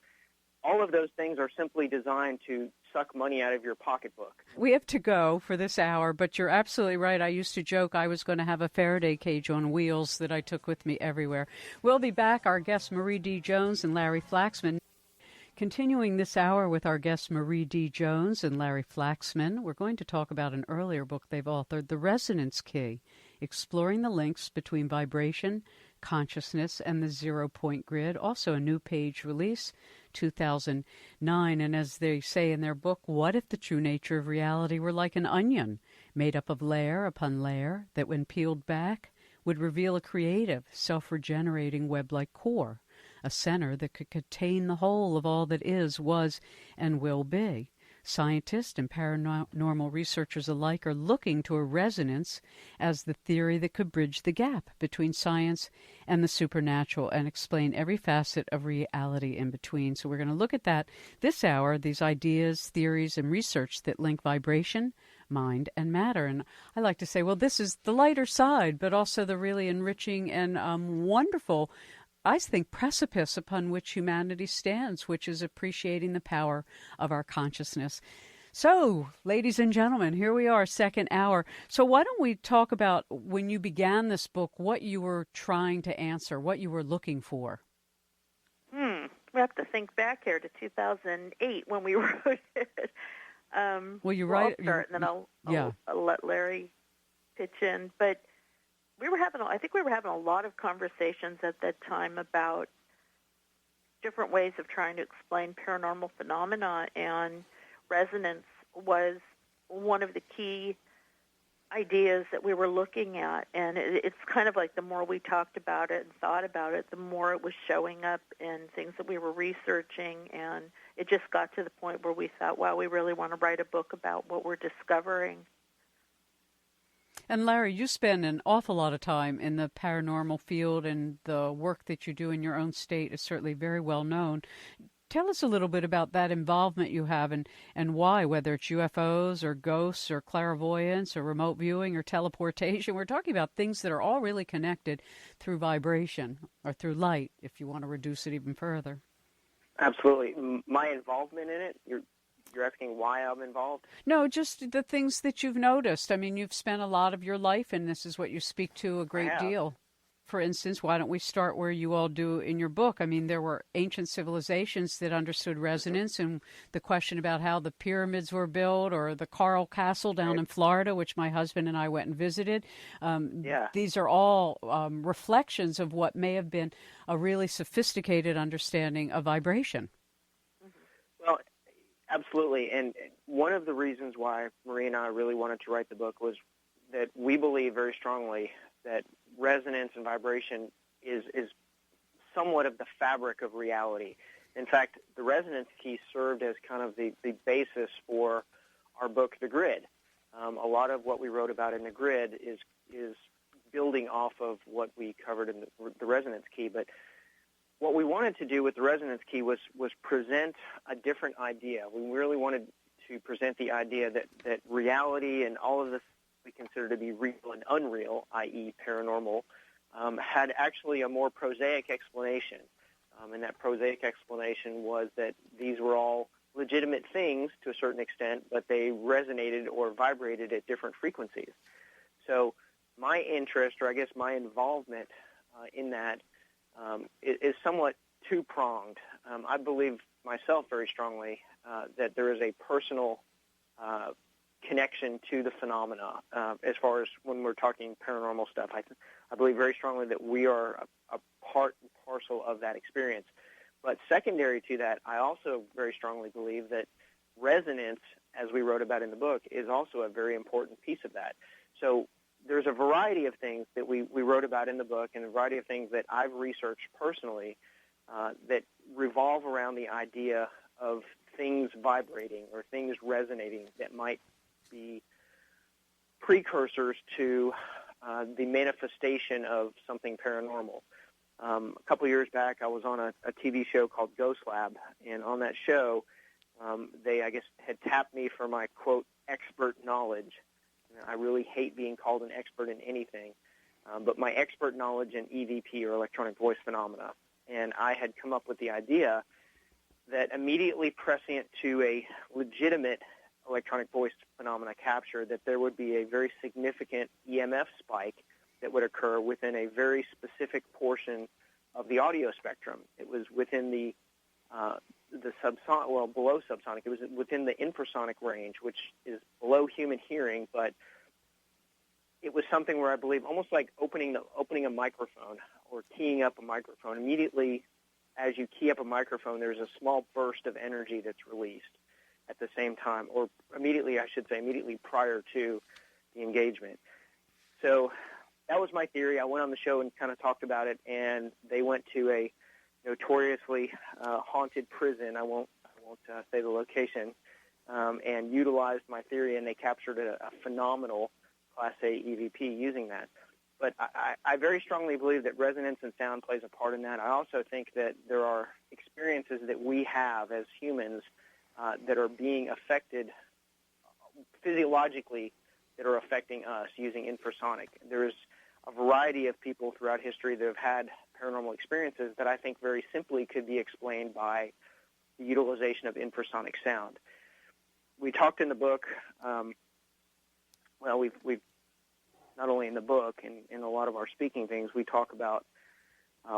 all of those things are simply designed to suck money out of your pocketbook. We have to go for this hour, but you're absolutely right. I used to joke I was going to have a Faraday cage on wheels that I took with me everywhere. We'll be back. Our guests, Marie D. Jones and Larry Flaxman. Continuing this hour with our guests, Marie D. Jones and Larry Flaxman, we're going to talk about an earlier book they've authored, The Resonance Key, exploring the links between vibration, consciousness, and the zero-point grid, also a new page release, 2009. And as they say in their book, what if the true nature of reality were like an onion, made up of layer upon layer, that when peeled back would reveal a creative, self-regenerating web-like core, a center that could contain the whole of all that is, was, and will be. Scientists and paranormal researchers alike are looking to a resonance as the theory that could bridge the gap between science and the supernatural and explain every facet of reality in between. So we're going to look at that this hour, these ideas, theories, and research that link vibration, mind, and matter. And I like to say, well, this is the lighter side, but also the really enriching and wonderful, I think, precipice upon which humanity stands, which is appreciating the power of our consciousness. So, ladies and gentlemen, here we are, second hour. So why don't we talk about, when you began this book, what you were trying to answer, what you were looking for? We have to think back here to 2008 when we wrote it. Well, you're I'll right. start, and then I'll let Larry pitch in. But I think we were having a lot of conversations at that time about different ways of trying to explain paranormal phenomena, and resonance was one of the key ideas that we were looking at. And it's kind of like the more we talked about it and thought about it, the more it was showing up in things that we were researching, and it just got to the point where we thought, wow, we really want to write a book about what we're discovering. And Larry, you spend an awful lot of time in the paranormal field, and the work that you do in your own state is certainly very well known. Tell us a little bit about that involvement you have, and why, whether it's UFOs or ghosts or clairvoyance or remote viewing or teleportation. We're talking about things that are all really connected through vibration or through light, if you want to reduce it even further. Absolutely. My involvement in it, you're asking why I'm involved? No, just the things that you've noticed. I mean, you've spent a lot of your life, and this is what you speak to a great deal. For instance, why don't we start where you all do in your book? I mean, there were ancient civilizations that understood resonance, and the question about how the pyramids were built, or the Carl Castle down in Florida, which my husband and I went and visited. These are all reflections of what may have been a really sophisticated understanding of vibration. Well, absolutely. And one of the reasons why Marie and I really wanted to write the book was that we believe very strongly that resonance and vibration is somewhat of the fabric of reality. In fact, the resonance key served as kind of the basis for our book, The Grid. A lot of what we wrote about in The Grid is building off of what we covered in the resonance key. But what we wanted to do with the resonance key was present a different idea. We really wanted to present the idea that reality and all of this we consider to be real and unreal, i.e. paranormal, had actually a more prosaic explanation. And that prosaic explanation was that these were all legitimate things to a certain extent, but they resonated or vibrated at different frequencies. So my interest, or I guess my involvement in that, is somewhat two-pronged. I believe myself very strongly that there is a personal connection to the phenomena as far as when we're talking paranormal stuff. I believe very strongly that we are a part and parcel of that experience. But secondary to that, I also very strongly believe that resonance, as we wrote about in the book, is also a very important piece of that. So there's a variety of things that we wrote about in the book and a variety of things that I've researched personally that revolve around the idea of things vibrating or things resonating that might be precursors to the manifestation of something paranormal. A couple of years back, I was on a TV show called Ghost Lab, and on that show, they, I guess, had tapped me for my, quote, expert knowledge. I really hate being called an expert in anything, but my expert knowledge in EVP, or electronic voice phenomena. And I had come up with the idea that immediately prescient to a legitimate electronic voice phenomena capture, that there would be a very significant EMF spike that would occur within a very specific portion of the audio spectrum. It was within the subsonic, well, below subsonic. It was within the infrasonic range, which is below human hearing, but it was something where I believe almost like opening a microphone or keying up a microphone. Immediately as you key up a microphone, there's a small burst of energy that's released at the same time, or immediately prior to the engagement. So that was my theory. I went on the show and kind of talked about it, and they went to a notoriously haunted prison. I won't say the location, and utilized my theory, and they captured a phenomenal Class A EVP using that. But I very strongly believe that resonance and sound plays a part in that. I also think that there are experiences that we have as humans that are being affected physiologically, that are affecting us using infrasonic. There's a variety of people throughout history that have had paranormal experiences that I think very simply could be explained by the utilization of infrasonic sound. We talked in the book, we've not only in the book and in a lot of our speaking things, we talk about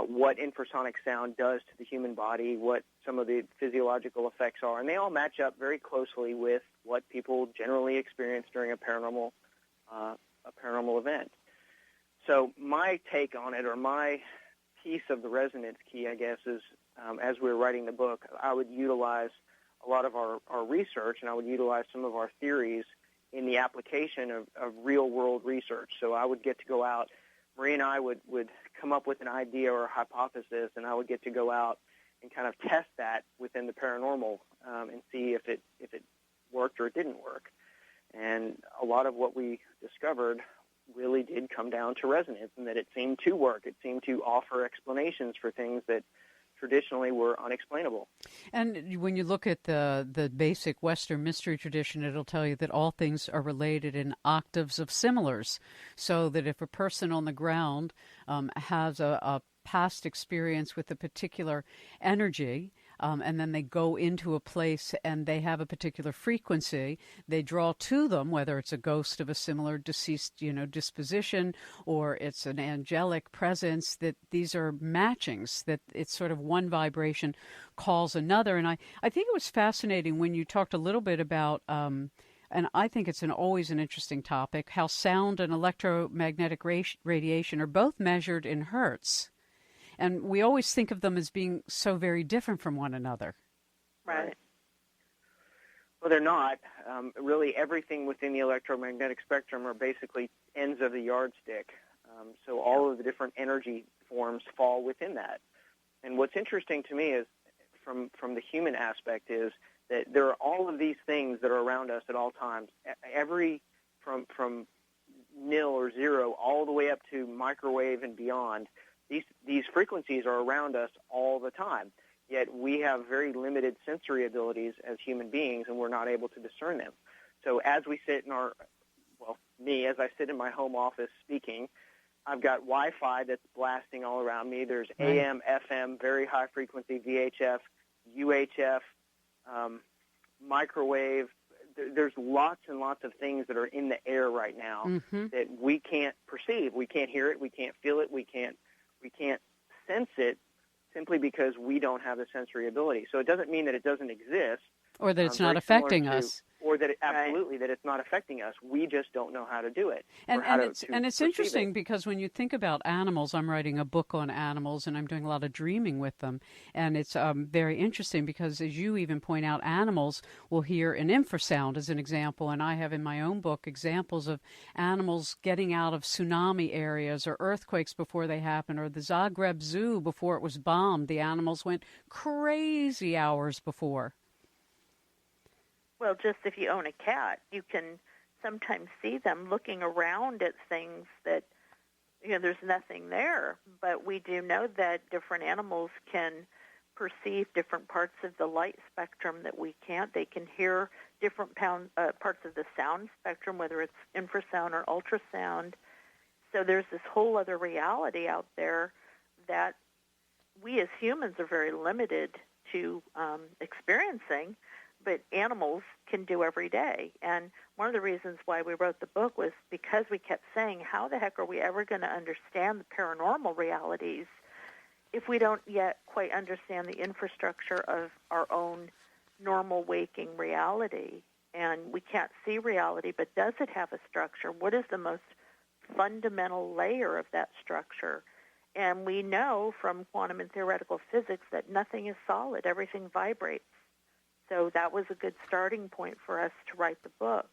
what infrasonic sound does to the human body, what some of the physiological effects are, and they all match up very closely with what people generally experience during a paranormal event. So my take on it, or my piece of the resonance key, I guess, is as we were writing the book, I would utilize a lot of our research, and I would utilize some of our theories in the application of real-world research. So I would get to go out. Marie and I would come up with an idea or a hypothesis, and I would get to go out and kind of test that within the paranormal and see if it worked or it didn't work. And a lot of what we discovered really did come down to resonance, and that it seemed to work. It seemed to offer explanations for things that traditionally were unexplainable. And when you look at the basic Western mystery tradition, it'll tell you that all things are related in octaves of similars, so that if a person on the ground has a past experience with a particular energy, and then they go into a place and they have a particular frequency, they draw to them, whether it's a ghost of a similar deceased, disposition, or it's an angelic presence, that these are matchings, that it's sort of one vibration calls another. And I think it was fascinating when you talked a little bit about, and I think it's always an interesting topic, how sound and electromagnetic radiation are both measured in Hertz. And we always think of them as being so very different from one another. Right. Well, they're not. Really, everything within the electromagnetic spectrum are basically ends of the yardstick. So all of the different energy forms fall within that. And what's interesting to me is, from the human aspect, is that there are all of these things that are around us at all times. From nil or zero all the way up to microwave and beyond. These frequencies are around us all the time, yet we have very limited sensory abilities as human beings, and we're not able to discern them. So as we sit in as I sit in my home office speaking, I've got Wi-Fi that's blasting all around me. There's AM, FM, very high frequency, VHF, UHF, microwave. There's lots and lots of things that are in the air right now that we can't perceive. We can't hear it. We can't feel it. We can't sense it simply because we don't have the sensory ability. So it doesn't mean that it doesn't exist. Or that it's not affecting us. Or that absolutely that it's not affecting us. We just don't know how to do it. And it's interesting because when you think about animals, I'm writing a book on animals and I'm doing a lot of dreaming with them. And it's very interesting because, as you even point out, animals will hear an infrasound as an example. And I have in my own book examples of animals getting out of tsunami areas or earthquakes before they happen, or the Zagreb Zoo before it was bombed. The animals went crazy hours before. Well, just if you own a cat, you can sometimes see them looking around at things that, there's nothing there. But we do know that different animals can perceive different parts of the light spectrum that we can't. They can hear different parts of the sound spectrum, whether it's infrasound or ultrasound. So there's this whole other reality out there that we as humans are very limited to experiencing, but animals can do every day. And one of the reasons why we wrote the book was because we kept saying, how the heck are we ever going to understand the paranormal realities if we don't yet quite understand the infrastructure of our own normal waking reality? And we can't see reality, but does it have a structure? What is the most fundamental layer of that structure? And we know from quantum and theoretical physics that nothing is solid. Everything vibrates. So that was a good starting point for us to write the book.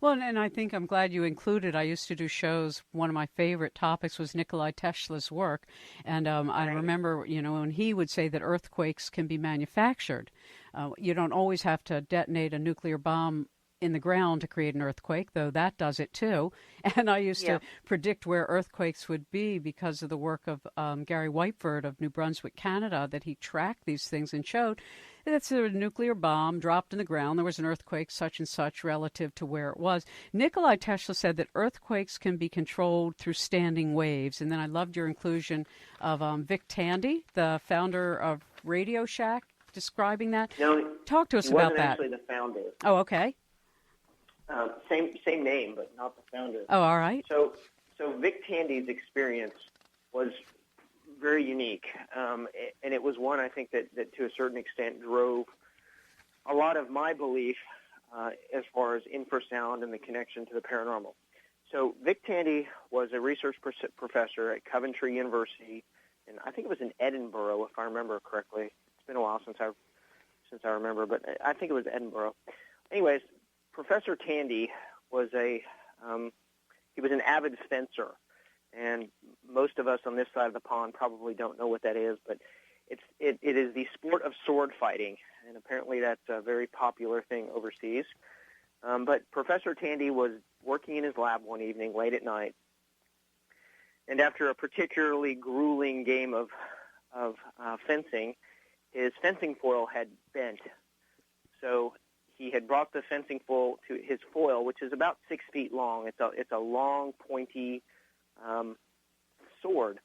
Well, and I think I'm glad you included, I used to do shows, one of my favorite topics was Nikola Tesla's work, and I remember, when he would say that earthquakes can be manufactured. You don't always have to detonate a nuclear bomb in the ground to create an earthquake, though that does it too. And I used to predict where earthquakes would be because of the work of Gary Whiteford of New Brunswick, Canada, that he tracked these things and showed that's a nuclear bomb dropped in the ground. There was an earthquake such and such relative to where it was. Nikola Tesla said that earthquakes can be controlled through standing waves. And then I loved your inclusion of Vic Tandy, the founder of Radio Shack, describing that. No, talk to us about that. He wasn't actually the founder. Oh, okay. Same name, but not the founder. Oh, all right. So Vic Tandy's experience was very unique, and it was one I think that to a certain extent drove a lot of my belief as far as infrasound and the connection to the paranormal. So Vic Tandy was a research professor at Coventry University, and I think it was in Edinburgh, if I remember correctly. It's been a while since I remember, but I think it was Edinburgh. Anyways, Professor Tandy was he was an avid fencer, and most of us on this side of the pond probably don't know what that is, but it is the sport of sword fighting, and apparently that's a very popular thing overseas. But Professor Tandy was working in his lab one evening late at night, and after a particularly grueling game of fencing, his fencing foil had bent. So he had brought the fencing foil to his foil, which is about 6 feet long. It's a long, pointy sword,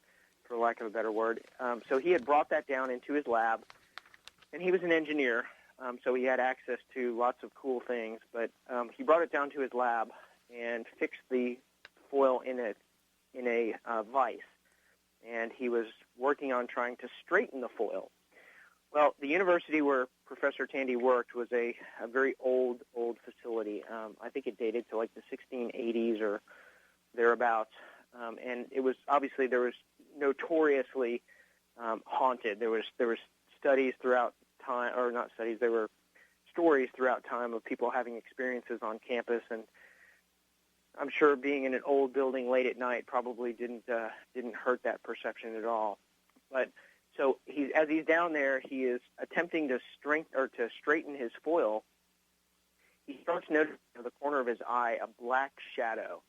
for lack of a better word. So he had brought that down into his lab, and he was an engineer, so he had access to lots of cool things. But he brought it down to his lab and fixed the foil in a vise, and he was working on trying to straighten the foil. Well, the university where Professor Tandy worked was a very old facility. I think it dated to like the 1680s or thereabouts. And it was obviously there was notoriously haunted. There was studies throughout time, or not studies. There were stories throughout time of people having experiences on campus, and I'm sure being in an old building late at night probably didn't hurt that perception at all. But so as he's down there, he is attempting to straighten his foil. He starts noticing in the corner of his eye a black shadow,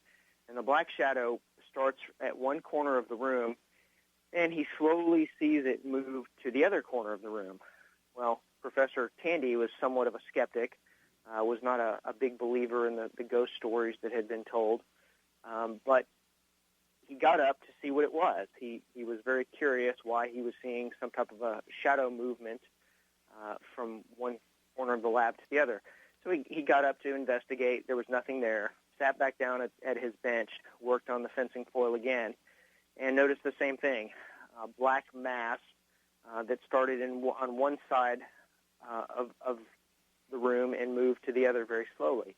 and the black shadow starts at one corner of the room, and he slowly sees it move to the other corner of the room. Well, Professor Tandy was somewhat of a skeptic, was not a big believer in the ghost stories that had been told, but he got up to see what it was. He was very curious why he was seeing some type of a shadow movement from one corner of the lab to the other. So he got up to investigate. There was nothing there. Sat back down at his bench, worked on the fencing foil again, and noticed the same thing. A black mass that started on one side of the room and moved to the other very slowly.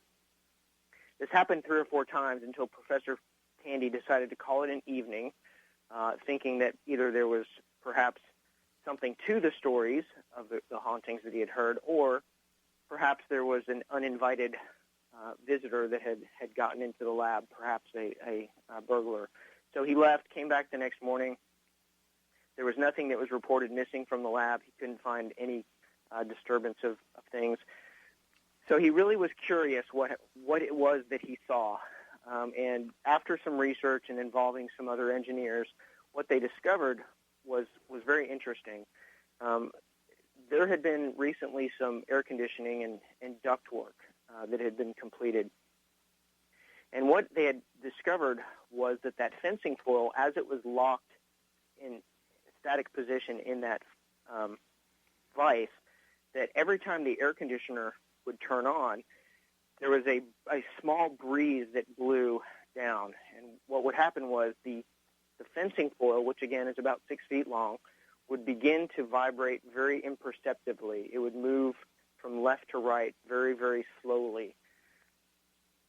This happened 3 or 4 times until Professor Tandy decided to call it an evening, thinking that either there was perhaps something to the stories of the hauntings that he had heard, or perhaps there was an uninvited visitor that had gotten into the lab, perhaps a burglar. So he left, came back the next morning. There was nothing that was reported missing from the lab. He couldn't find any disturbance of things. So he really was curious what it was that he saw. And after some research and involving some other engineers, what they discovered was very interesting. There had been recently some air conditioning and duct work that had been completed. And what they had discovered was that fencing foil, as it was locked in static position in that vise, that every time the air conditioner would turn on, there was a small breeze that blew down. And what would happen was the fencing foil, which again is about 6 feet long, would begin to vibrate very imperceptibly. It would move from left to right very, very slowly.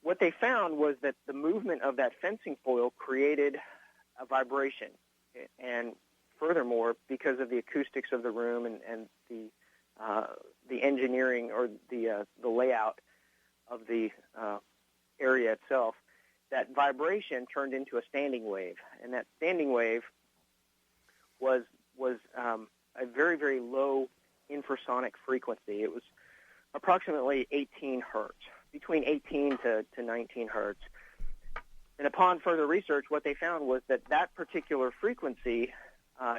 What they found was that the movement of that fencing foil created a vibration. And furthermore, because of the acoustics of the room and the engineering or the layout of the area itself, that vibration turned into a standing wave. And that standing wave was a very, very low infrasonic frequency. It was approximately 18 hertz, between 18 to 19 hertz. And upon further research, what they found was that particular frequency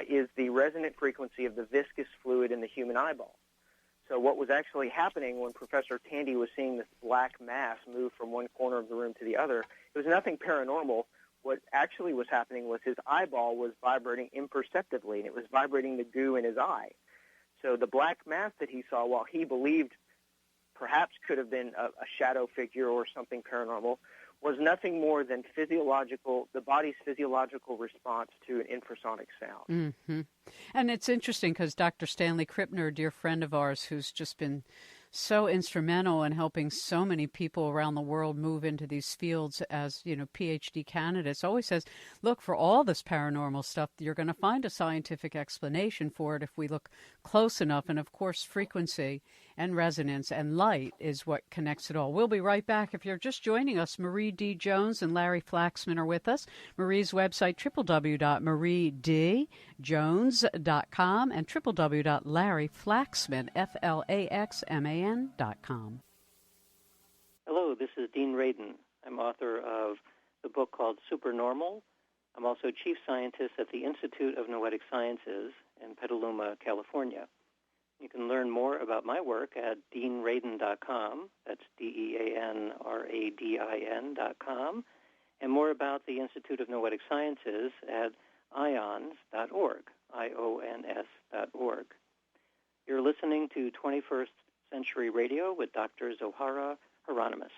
is the resonant frequency of the viscous fluid in the human eyeball. So what was actually happening when Professor Tandy was seeing this black mass move from one corner of the room to the other, it was nothing paranormal. What actually was happening was his eyeball was vibrating imperceptibly, and it was vibrating the goo in his eye. So the black mass that he saw, while he believed perhaps could have been a shadow figure or something paranormal, was nothing more than the body's physiological response to an infrasonic sound. Mm-hmm. And it's interesting because Dr. Stanley Krippner, a dear friend of ours who's just been so instrumental in helping so many people around the world move into these fields as, PhD candidates, always says, look, for all this paranormal stuff, you're going to find a scientific explanation for it if we look close enough. And, of course, frequency and resonance and light is what connects it all. We'll be right back. If you're just joining us, Marie D. Jones and Larry Flaxman are with us. Marie's website, www.mariedjones.com and www.larryflaxman.com. Hello, this is Dean Radin. I'm author of the book called Supernormal. I'm also chief scientist at the Institute of Noetic Sciences in Petaluma, California. You can learn more about my work at deanradin.com. That's DEANRADIN.com. And more about the Institute of Noetic Sciences at ions.org, IONS.org. You're listening to 21st Century Radio with Dr. Zohara Hieronimus.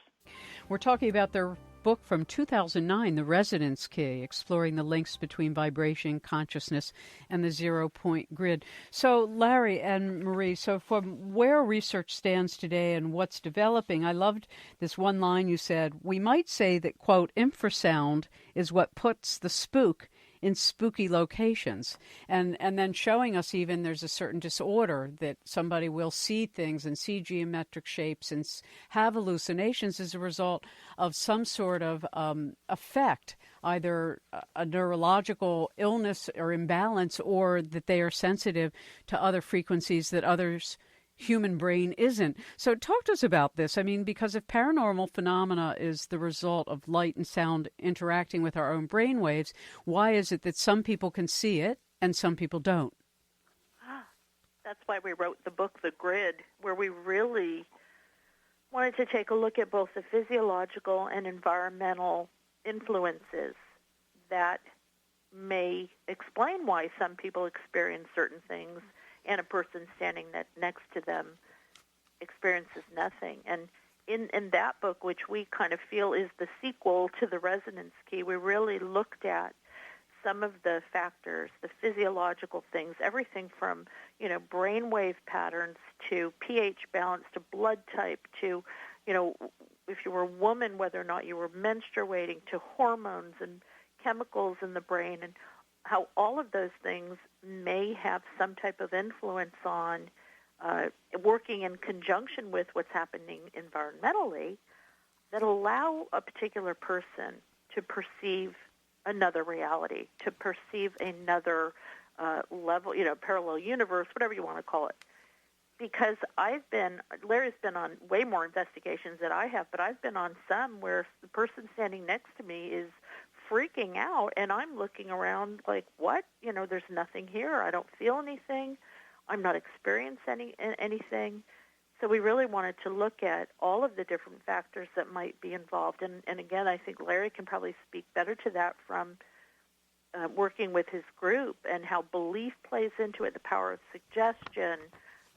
We're talking about their book from 2009, The Resonance Key, exploring the links between vibration, consciousness, and the zero-point grid. So, Larry and Marie, so from where research stands today and what's developing, I loved this one line you said, we might say that, quote, infrasound is what puts the spook in spooky locations, and then showing us even there's a certain disorder that somebody will see things and see geometric shapes and have hallucinations as a result of some sort of effect, either a neurological illness or imbalance, or that they are sensitive to other frequencies that others' human brain isn't. So talk to us about this. I mean, because if paranormal phenomena is the result of light and sound interacting with our own brain waves, why is it that some people can see it and some people don't? That's why we wrote the book, The Grid, where we really wanted to take a look at both the physiological and environmental influences that may explain why some people experience certain things and a person standing next to them experiences nothing. And in that book, which we kind of feel is the sequel to The Resonance Key, we really looked at some of the factors, the physiological things, everything from, brainwave patterns to pH balance to blood type to, if you were a woman, whether or not you were menstruating, to hormones and chemicals in the brain, and how all of those things may have some type of influence on working in conjunction with what's happening environmentally that allow a particular person to perceive another reality, to perceive another level, parallel universe, whatever you want to call it. Because Larry's been on way more investigations than I have, but I've been on some where the person standing next to me is freaking out, and I'm looking around like, what? There's nothing here. I don't feel anything. I'm not experiencing anything. So we really wanted to look at all of the different factors that might be involved. And again, I think Larry can probably speak better to that from working with his group and how belief plays into it, the power of suggestion,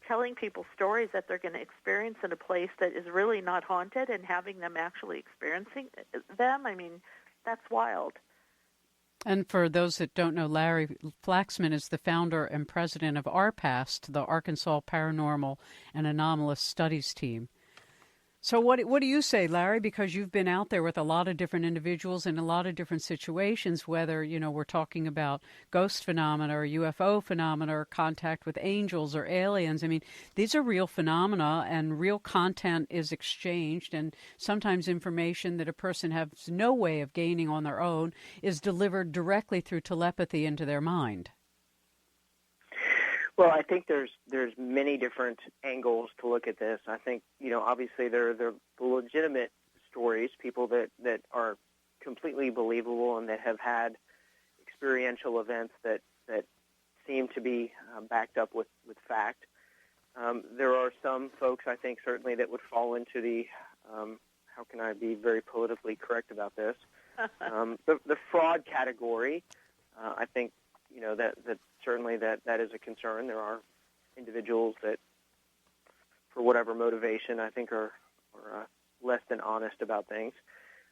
telling people stories that they're going to experience in a place that is really not haunted and having them actually experiencing them. I mean, that's wild. And for those that don't know, Larry Flaxman is the founder and president of ARPAST, the Arkansas Paranormal and Anomalous Studies Team. So what do you say, Larry? Because you've been out there with a lot of different individuals in a lot of different situations, whether, we're talking about ghost phenomena or UFO phenomena or contact with angels or aliens. I mean, these are real phenomena and real content is exchanged, and sometimes information that a person has no way of gaining on their own is delivered directly through telepathy into their mind. Well, I think there's many different angles to look at this. I think, obviously there are the legitimate stories, people that are completely believable and that have had experiential events that seem to be backed up with fact. There are some folks, I think, certainly that would fall into the, how can I be very politically correct about this, the fraud category. I think, that certainly that is a concern. There are individuals that, for whatever motivation, I think are less than honest about things.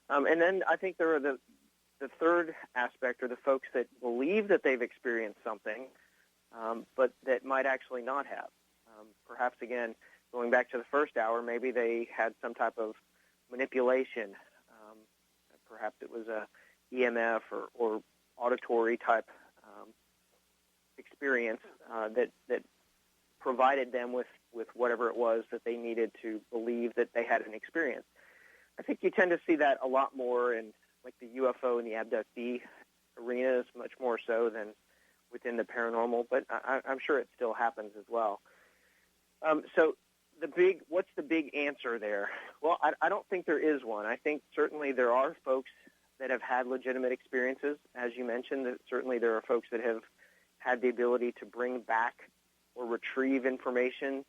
And then I think there are the third aspect, are the folks that believe that they've experienced something, but that might actually not have. Perhaps, again, going back to the first hour, maybe they had some type of manipulation. Perhaps it was a EMF or auditory type experience that provided them with whatever it was that they needed to believe that they had an experience. I think you tend to see that a lot more in like the UFO and the abductee arenas, much more so than within the paranormal, but I'm sure it still happens as well. So what's the big answer there? Well, I don't think there is one. I think certainly there are folks that have had legitimate experiences. As you mentioned, that certainly there are folks that have had the ability to bring back or retrieve information,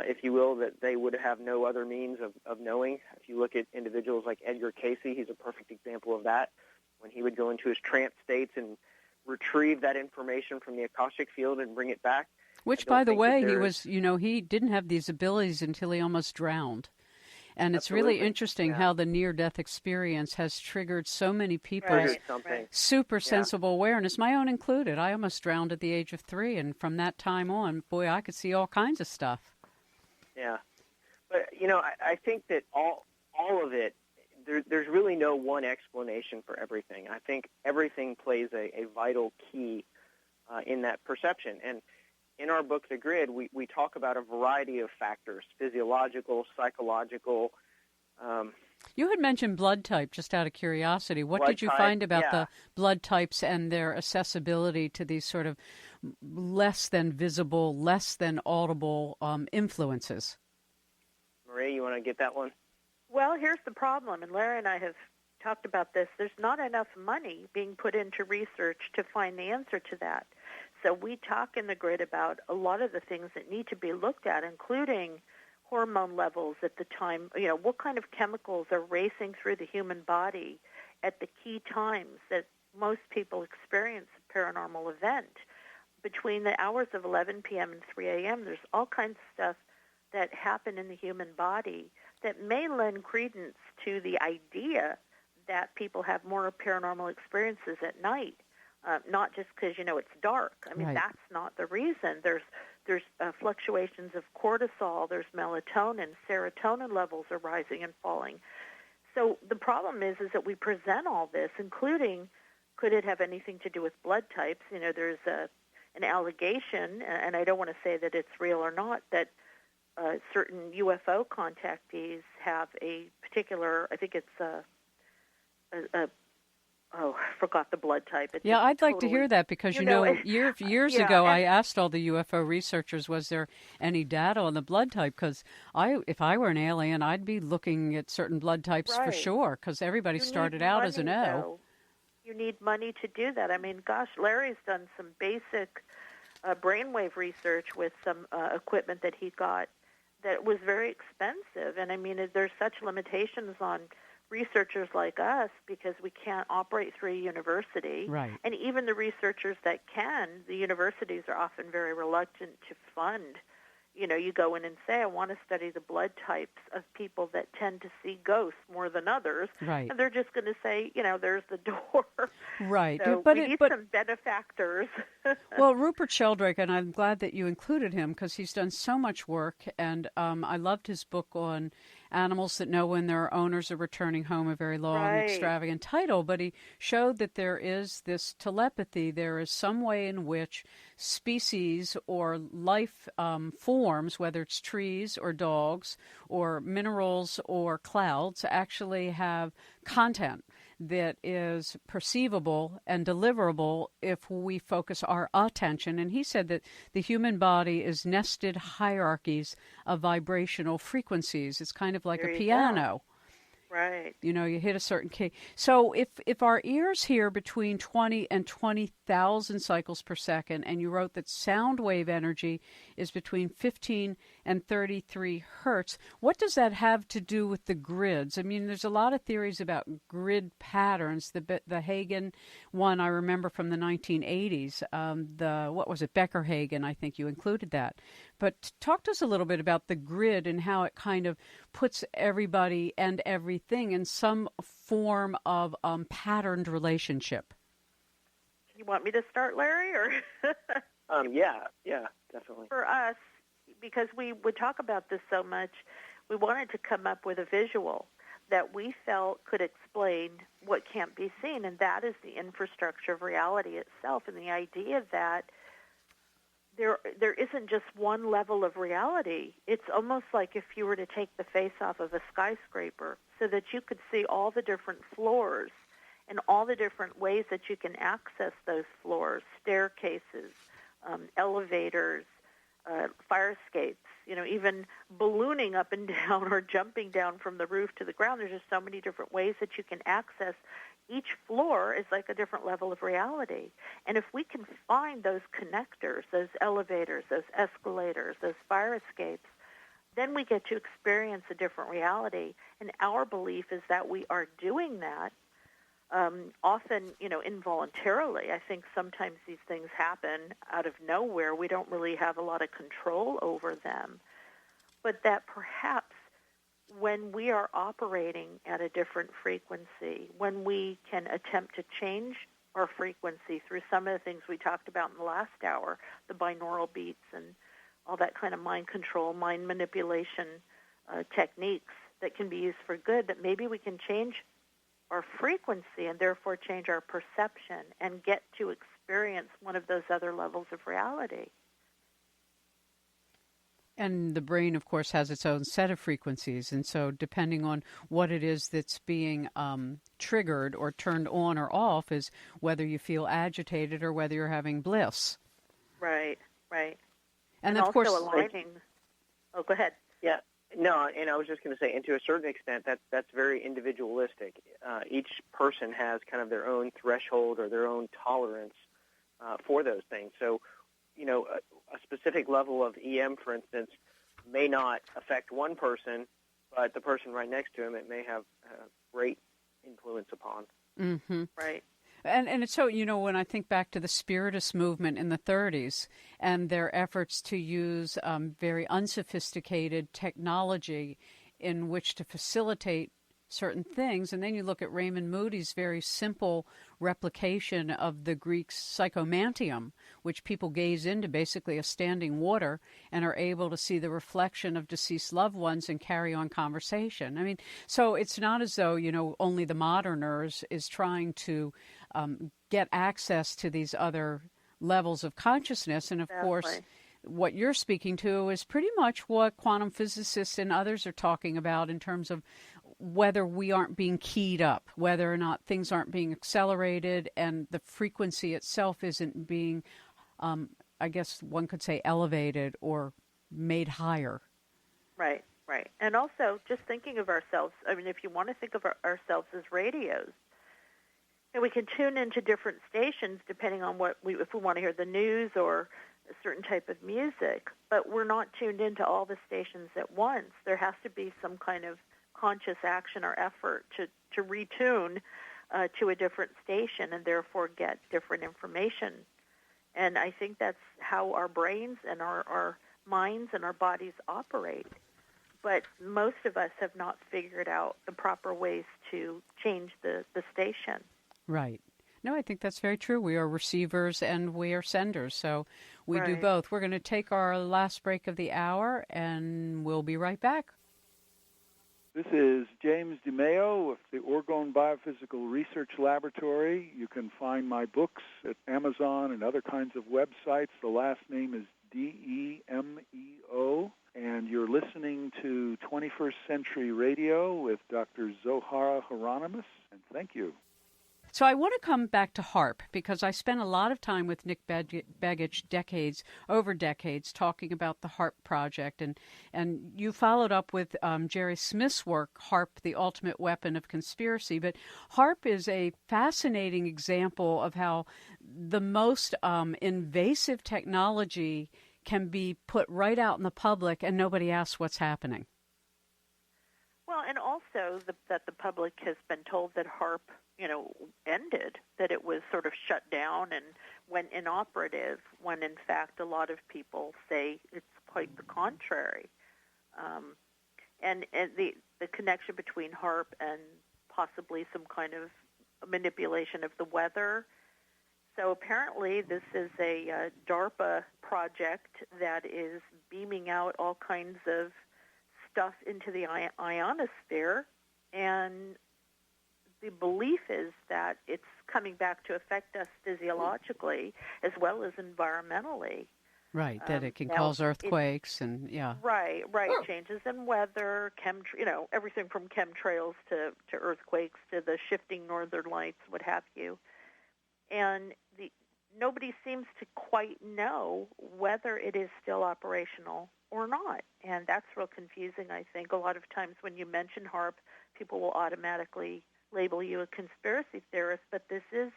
if you will, that they would have no other means of knowing. If you look at individuals like Edgar Cayce, he's a perfect example of that. When he would go into his trance states and retrieve that information from the Akashic field and bring it back. Which, by the way, he was, he didn't have these abilities until he almost drowned. And it's Absolutely. really interesting how the near-death experience has triggered so many people's super sensible awareness, my own included. I almost drowned at the age of 3, and from that time on, boy, I could see all kinds of stuff. Yeah. But, I think that all of it, there's really no one explanation for everything. I think everything plays a vital key in that perception. And in our book, The Grid, we talk about a variety of factors, physiological, psychological. You had mentioned blood type, just out of curiosity. What did you find about the blood types and their accessibility to these sort of less than visible, less than audible influences? Marie, you want to get that one? Well, here's the problem, and Larry and I have talked about this. There's not enough money being put into research to find the answer to that. So we talk in The Grid about a lot of the things that need to be looked at, including hormone levels at the time, what kind of chemicals are racing through the human body at the key times that most people experience a paranormal event. Between the hours of 11 p.m. and 3 a.m., there's all kinds of stuff that happen in the human body that may lend credence to the idea that people have more paranormal experiences at night. not just because, it's dark. I mean, Right. That's not the reason. There's fluctuations of cortisol, there's melatonin, serotonin levels are rising and falling. So the problem is that we present all this, including, could it have anything to do with blood types? There's an allegation, and I don't want to say that it's real or not, that certain UFO contactees have a particular, I think it's I forgot the blood type. I'd like to hear that because, years ago I asked all the UFO researchers, was there any data on the blood type? Because if I were an alien, I'd be looking at certain blood types for sure, because everybody started out as an O. Though. You need money to do that. I mean, gosh, Larry's done some basic brainwave research with some equipment that he got that was very expensive. And, I mean, there's such limitations on researchers like us because we can't operate through a university. Right. And even the researchers that can, the universities are often very reluctant to fund. You go in and say, I want to study the blood types of people that tend to see ghosts more than others. Right. And they're just going to say, there's the door. Right. So we need some benefactors. Well, Rupert Sheldrick, and I'm glad that you included him because he's done so much work, and I loved his book on animals that know when their owners are returning home, a very long, extravagant title, but he showed that there is this telepathy. There is some way in which species or life forms, whether it's trees or dogs or minerals or clouds, actually have content that is perceivable and deliverable if we focus our attention. And he said that the human body is nested hierarchies of vibrational frequencies. It's kind of like a piano. Right. You hit a certain key. So if our ears hear between 20 and 20,000 cycles per second, and you wrote that sound wave energy is between 15 and 33 hertz, what does that have to do with the grids? I mean, there's a lot of theories about grid patterns. The Hagen one I remember from the 1980s. Becker Hagen, I think you included that. But talk to us a little bit about the grid and how it kind of puts everybody and everything in some form of patterned relationship. You want me to start, Larry? Or Yeah, definitely. For us, because we would talk about this so much, we wanted to come up with a visual that we felt could explain what can't be seen, and that is the infrastructure of reality itself, and the idea that there isn't just one level of reality. It's almost like if you were to take the face off of a skyscraper so that you could see all the different floors and all the different ways that you can access those floors, staircases, elevators, fire escapes, even ballooning up and down or jumping down from the roof to the ground. There's just so many different ways that you can access. Each floor is like a different level of reality. And if we can find those connectors, those elevators, those escalators, those fire escapes, then we get to experience a different reality. And our belief is that we are doing that, often, involuntarily. I think sometimes these things happen out of nowhere. We don't really have a lot of control over them. But that perhaps when we are operating at a different frequency, when we can attempt to change our frequency through some of the things we talked about in the last hour, the binaural beats and all that kind of mind control, mind manipulation techniques that can be used for good, that maybe we can change our frequency and therefore change our perception and get to experience one of those other levels of reality. And the brain, of course, has its own set of frequencies. And so depending on what it is that's being triggered or turned on or off is whether you feel agitated or whether you're having bliss. Right. And of also course, aligning. Oh, go ahead. Yeah. No, and I was just going to say, and to a certain extent, that's very individualistic. Each person has kind of their own threshold or their own tolerance for those things. So, a specific level of EM, for instance, may not affect one person, but the person right next to him, it may have great influence upon. Mm-hmm. Right. And it's so, when I think back to the Spiritist movement in the 30s and their efforts to use very unsophisticated technology in which to facilitate certain things. And then you look at Raymond Moody's very simple replication of the Greek psychomantium, which people gaze into, basically a standing water, and are able to see the reflection of deceased loved ones and carry on conversation. I mean, so it's not as though, only the moderners is trying to get access to these other levels of consciousness. And of course, what you're speaking to is pretty much what quantum physicists and others are talking about in terms of whether we aren't being keyed up, whether or not things aren't being accelerated, and the frequency itself isn't being, I guess one could say, elevated or made higher. Right. And also just thinking of ourselves, I mean, if you want to think of ourselves as radios, and we can tune into different stations depending on if we want to hear the news or a certain type of music, but we're not tuned into all the stations at once. There has to be some kind of conscious action or effort to retune to a different station and therefore get different information. And I think that's how our brains and our minds and our bodies operate. But most of us have not figured out the proper ways to change the station. Right. No, I think that's very true. We are receivers and we are senders, so we do both. We're going to take our last break of the hour, and we'll be right back. This is James DeMeo with the Orgone Biophysical Research Laboratory. You can find my books at Amazon and other kinds of websites. The last name is DEMEO, and you're listening to 21st Century Radio with Dr. Zohara Hieronimus, and thank you. So I want to come back to HARP because I spent a lot of time with Nick Begich over decades, talking about the HARP project. And you followed up with Jerry Smith's work, HARP, the Ultimate Weapon of Conspiracy. But HARP is a fascinating example of how the most invasive technology can be put right out in the public and nobody asks what's happening. Well, and also that the public has been told that HARP ended, that it was sort of shut down and went inoperative, when in fact a lot of people say it's quite the contrary. And the connection between HARP and possibly some kind of manipulation of the weather. So apparently this is a DARPA project that is beaming out all kinds of stuff into the ionosphere, and the belief is that it's coming back to affect us physiologically as well as environmentally. Right, that it can cause earthquakes Right, changes in weather, everything from chemtrails to earthquakes to the shifting northern lights, what have you. And nobody seems to quite know whether it is still operational or not. And that's real confusing, I think. A lot of times when you mention HARP, people will automatically label you a conspiracy theorist, but this is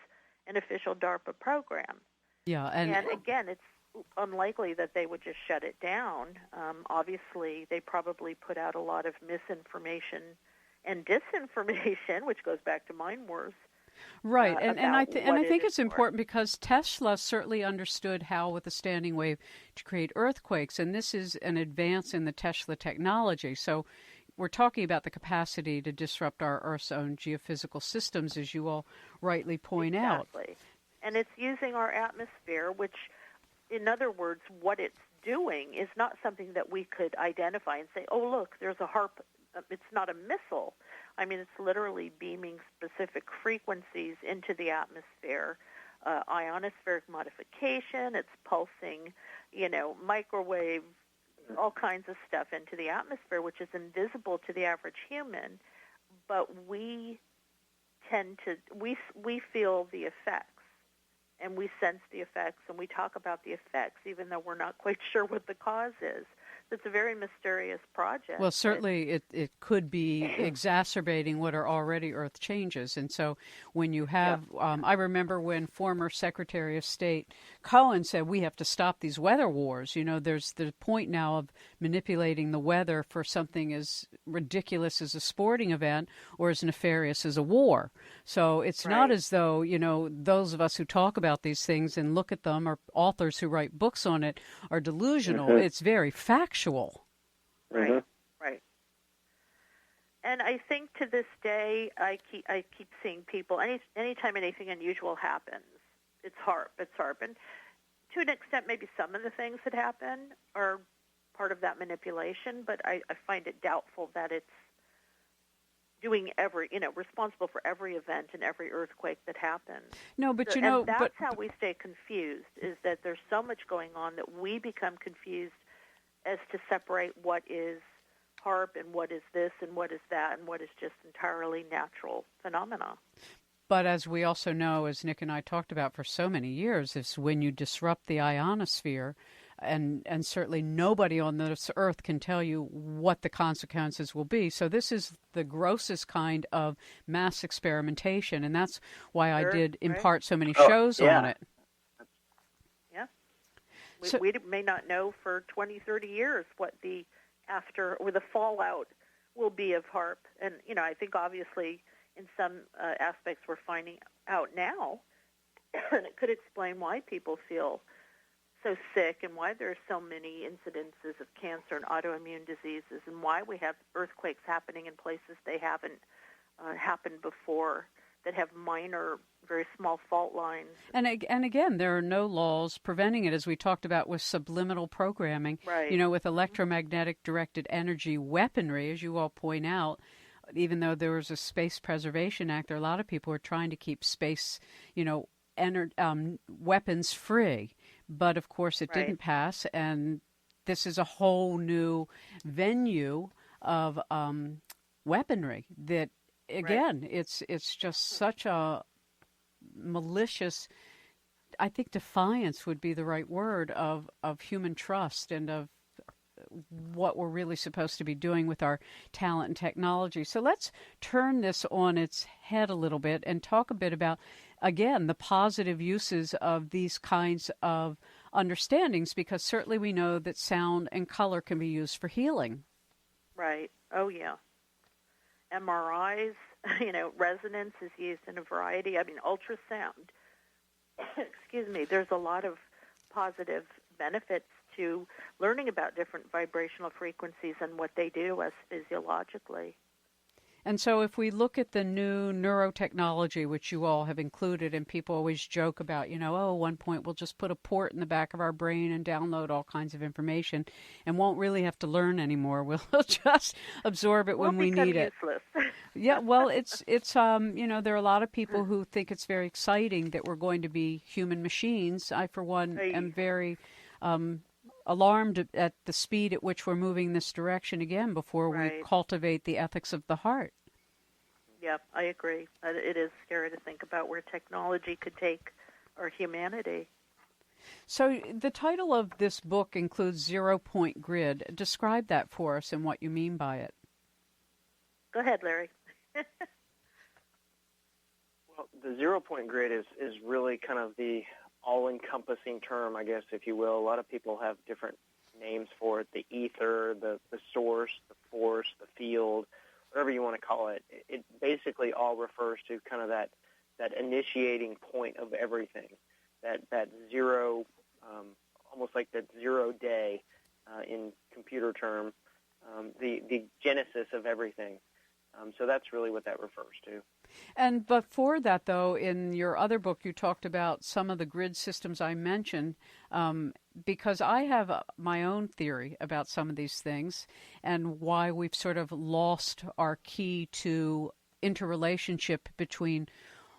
an official DARPA program. Yeah, and again, it's unlikely that they would just shut it down. Obviously, they probably put out a lot of misinformation and disinformation, which goes back to Mind Wars. Right, and I think it's important because Tesla certainly understood how, with a standing wave, to create earthquakes, and this is an advance in the Tesla technology. So we're talking about the capacity to disrupt our Earth's own geophysical systems, as you all rightly point out. Exactly. And it's using our atmosphere, which, in other words, what it's doing is not something that we could identify and say, oh, look, there's a HARP. It's not a missile. I mean, it's literally beaming specific frequencies into the atmosphere, ionospheric modification. It's pulsing, microwave, all kinds of stuff into the atmosphere, which is invisible to the average human. But we we feel the effects, and we sense the effects, and we talk about the effects, even though we're not quite sure what the cause is. It's a very mysterious project. Well, certainly it could be exacerbating what are already Earth changes. And so when you have, I remember when former Secretary of State Cohen said, we have to stop these weather wars. There's the point now of manipulating the weather for something as ridiculous as a sporting event or as nefarious as a war. So it's not as though, those of us who talk about these things and look at them, or authors who write books on it, are delusional. It's very factual. Right. And I think to this day, I keep seeing people, anytime anything unusual happens, it's HARP. And to an extent, maybe some of the things that happen are part of that manipulation, but I find it doubtful that it's doing responsible for every event and every earthquake that happens. No, but and that's how we stay confused, is that there's so much going on that we become confused as to separate what is HARP and what is this and what is that and what is just entirely natural phenomena. But as we also know, as Nick and I talked about for so many years, is when you disrupt the ionosphere, and certainly nobody on this earth can tell you what the consequences will be. So this is the grossest kind of mass experimentation, and that's why I did in part so many shows on it. Yeah. We may not know for 20, 30 years what the fallout will be of HARP. And, I think obviously in some aspects we're finding out now, and it could explain why people feel so sick and why there are so many incidences of cancer and autoimmune diseases and why we have earthquakes happening in places they haven't happened before, that have minor, very small fault lines. And again, there are no laws preventing it, as we talked about with subliminal programming. Right. With electromagnetic directed energy weaponry, as you all point out, even though there was a Space Preservation Act, there are a lot of people who are trying to keep space, weapons free. But, of course, it didn't pass, and this is a whole new venue of weaponry that, again, it's just such a malicious, I think defiance would be the right word, of human trust and of what we're really supposed to be doing with our talent and technology. So let's turn this on its head a little bit and talk a bit about, again, the positive uses of these kinds of understandings, because certainly we know that sound and color can be used for healing. Right. Oh, yeah. MRIs, resonance is used in a variety. Ultrasound. Excuse me. There's a lot of positive benefits to learning about different vibrational frequencies and what they do as physiologically. And so if we look at the new neurotechnology, which you all have included, and people always joke about, at one point we'll just put a port in the back of our brain and download all kinds of information and won't really have to learn anymore. We'll just absorb it when we need it. Useless. Yeah, well, it's there are a lot of people who think it's very exciting that we're going to be human machines. I, for one, am very alarmed at the speed at which we're moving this direction again before we cultivate the ethics of the heart. Yeah, I agree. It is scary to think about where technology could take our humanity. So the title of this book includes 0 Point Grid. Describe that for us and what you mean by it. Go ahead, Larry. Well, the 0 Point Grid is really kind of the all-encompassing term, I guess, if you will. A lot of people have different names for it: the ether, the source, the force, the field, whatever you want to call it. It basically all refers to kind of that initiating point of everything, that zero, almost like that 0 day in computer term, the genesis of everything. So that's really what that refers to. And before that, though, in your other book, you talked about some of the grid systems I mentioned, because I have my own theory about some of these things and why we've sort of lost our key to interrelationship between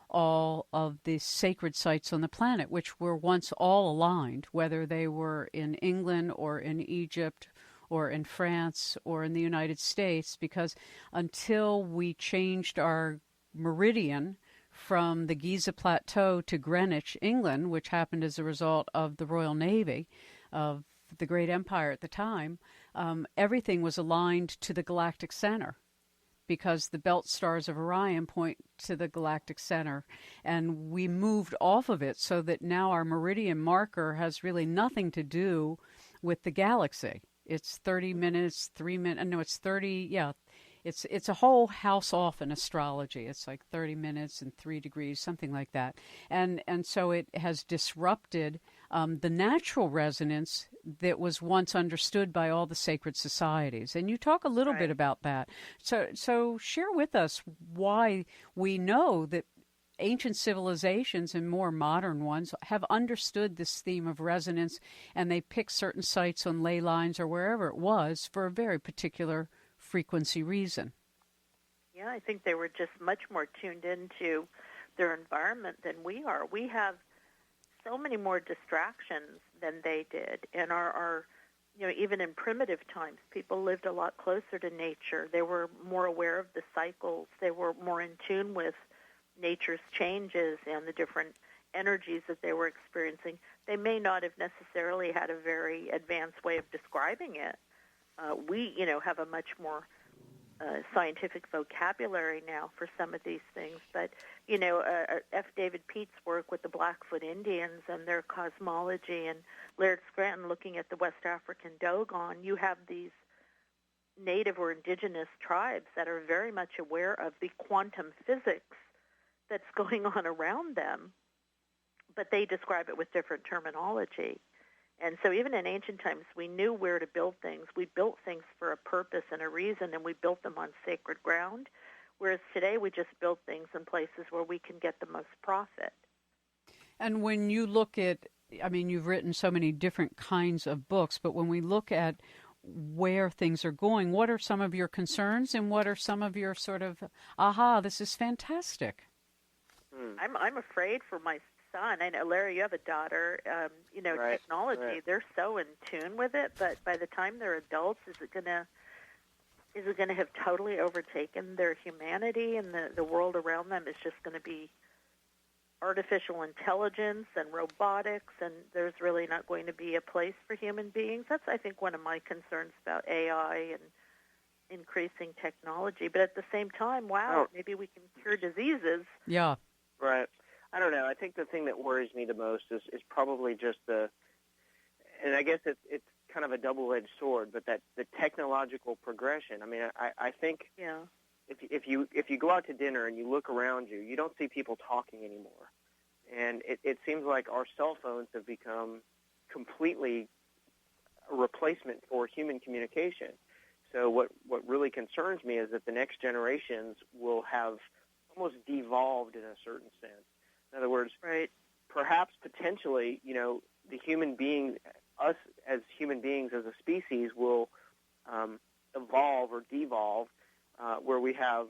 all of the sacred sites on the planet, which were once all aligned, whether they were in England or in Egypt or in France or in the United States, because until we changed our meridian from the Giza Plateau to Greenwich, England, which happened as a result of the Royal Navy of the great empire at the time, everything was aligned to the galactic center, because the belt stars of Orion point to the galactic center. And we moved off of it so that now our meridian marker has really nothing to do with the galaxy. It's 30 minutes, 3 minutes, no, it's 30, yeah. It's a whole house off in astrology. It's like 30 minutes and 3 degrees, something like that. And so it has disrupted the natural resonance that was once understood by all the sacred societies. And you talk a little bit about that. So share with us why we know that ancient civilizations and more modern ones have understood this theme of resonance, and they pick certain sites on ley lines or wherever it was for a very particular frequency reason. Yeah, I think they were just much more tuned into their environment than we are. We have so many more distractions than they did, and our even in primitive times, people lived a lot closer to nature. They were more aware of the cycles. They were more in tune with nature's changes and the different energies that they were experiencing. They may not have necessarily had a very advanced way of describing it. We, have a much more scientific vocabulary now for some of these things. But, F. David Pete's work with the Blackfoot Indians and their cosmology, and Laird Scranton looking at the West African Dogon, you have these native or indigenous tribes that are very much aware of the quantum physics that's going on around them, but they describe it with different terminology. And so even in ancient times, we knew where to build things. We built things for a purpose and a reason, and we built them on sacred ground, whereas today we just build things in places where we can get the most profit. And when you look at, you've written so many different kinds of books, but when we look at where things are going, what are some of your concerns and what are some of your sort of, this is fantastic? I'm afraid for my son. I know, Larry, you have a daughter. Technology, they're so in tune with it, but by the time they're adults, is it going to have totally overtaken their humanity, and the world around them is just going to be artificial intelligence and robotics, and there's really not going to be a place for human beings? That's, I think, one of my concerns about AI and increasing technology. But at the same time, maybe we can cure diseases. Yeah. Right. I don't know. I think the thing that worries me the most is probably just and I guess it's kind of a double-edged sword, but that the technological progression. I mean, I think if you go out to dinner and you look around you, you don't see people talking anymore. And it seems like our cell phones have become completely a replacement for human communication. So what really concerns me is that the next generations will have almost devolved in a certain sense. In other words, perhaps potentially, the human being, us as human beings as a species will evolve or devolve where we have,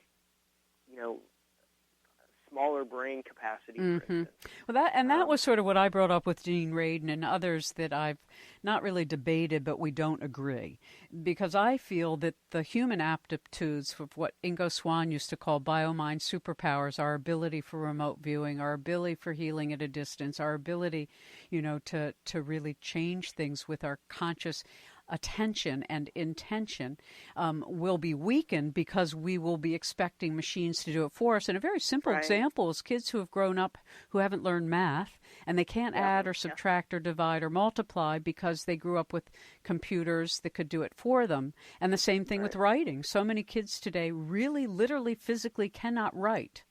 smaller brain capacity, for instance. Well, that was sort of what I brought up with Dean Radin and others that I've not really debated, but we don't agree. Because I feel that the human aptitudes of what Ingo Swann used to call bio-mind superpowers, our ability for remote viewing, our ability for healing at a distance, our ability, to really change things with our conscious attention and intention will be weakened because we will be expecting machines to do it for us. And a very simple example is kids who have grown up who haven't learned math, and they can't add or subtract or divide or multiply because they grew up with computers that could do it for them. And the same thing with writing. So many kids today really, literally, physically cannot write,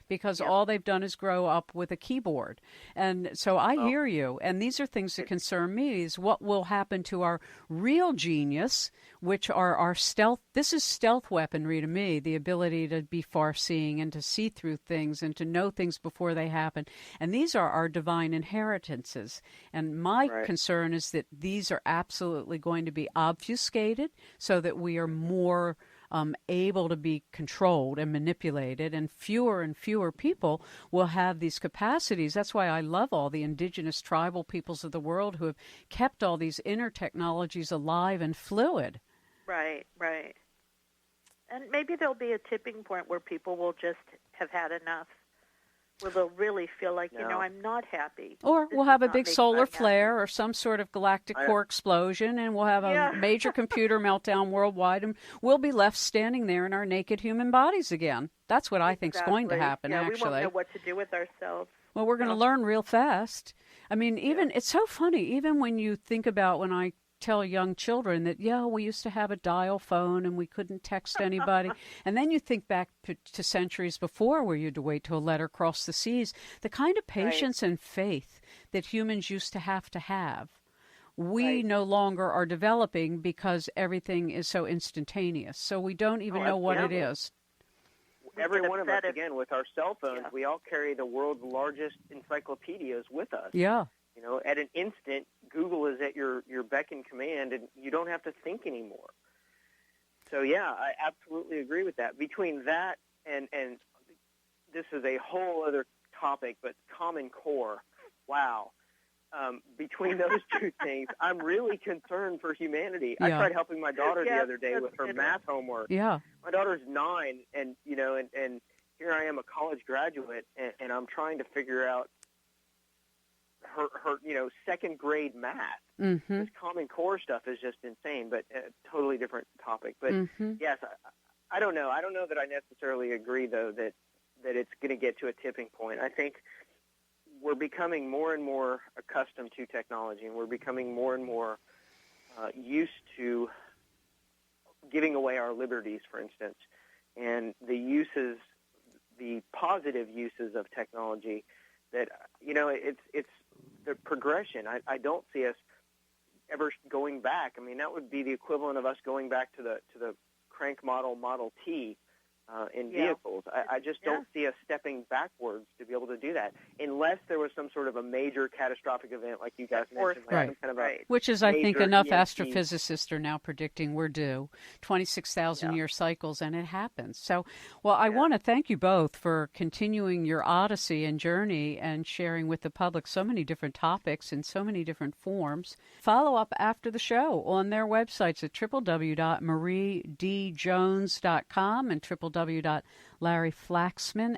because all they've done is grow up with a keyboard. And so I hear you. And these are things that concern me, is what will happen to our real genius, which are our stealth. This is stealth weaponry to me, the ability to be far-seeing and to see through things and to know things before they happen. And these are our divine inheritances. And my concern is that these are absolutely going to be obfuscated so that we are more able to be controlled and manipulated, and fewer people will have these capacities. That's why I love all the indigenous tribal peoples of the world who have kept all these inner technologies alive and fluid. Right. And maybe there'll be a tipping point where people will just have had enough, where they'll really feel like, I'm not happy. Or we'll have a big solar flare or some sort of galactic core explosion, and we'll have a major computer meltdown worldwide, and we'll be left standing there in our naked human bodies again. That's what I think is going to happen, actually. We won't know what to do with ourselves. Well, we're going to learn real fast. I mean, it's so funny, even when you think about when I tell young children that, we used to have a dial phone and we couldn't text anybody. And then you think back to centuries before where you had to wait till a letter crossed the seas. The kind of patience and faith that humans used to have. We Right. no longer are developing because everything is so instantaneous. So we don't even know what it is. Every get one of us, upset if- again, with our cell phones, Yeah. we all carry the world's largest encyclopedias with us. Yeah. You know, at an instant, Google is at your beck and command, and you don't have to think anymore. So, yeah, I absolutely agree with that. Between that and this is a whole other topic, but Common Core, wow. Between those two things, I'm really concerned for humanity. Yeah. I tried helping my daughter the Yeah, other day with her math homework. Yeah. My daughter's 9, and you know, and here I am, a college graduate, and I'm trying to figure out her second grade math. Mm-hmm. This Common Core stuff is just insane, but a totally different topic. But yes, I don't know. I don't know that I necessarily agree, though, that it's going to get to a tipping point. I think we're becoming more and more accustomed to technology, and we're becoming more and more used to giving away our liberties, for instance, and the positive uses of technology that, you know, it's the progression. I don't see us ever going back. I mean, that would be the equivalent of us going back to the crank Model T in vehicles. I just don't see us stepping backwards to be able to do that, unless there was some sort of a major catastrophic event like you guys mentioned. Right. Some kind of a Which is, I think, major enough EMP. astrophysicists are now predicting we're due 26,000-year cycles, and it happens. So, well, I want to thank you both for continuing your odyssey and journey and sharing with the public so many different topics in so many different forms. Follow up after the show on their websites at www.mariedjones.com and www.larryflaxman,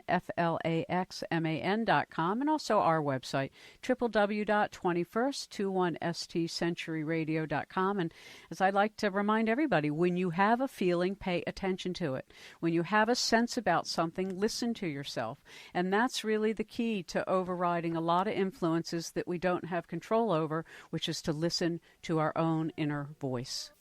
FLAXMAN.com, and also our website, www.21st21stcenturyradio.com. And as I like to remind everybody, when you have a feeling, pay attention to it. When you have a sense about something, listen to yourself. And that's really the key to overriding a lot of influences that we don't have control over, which is to listen to our own inner voice.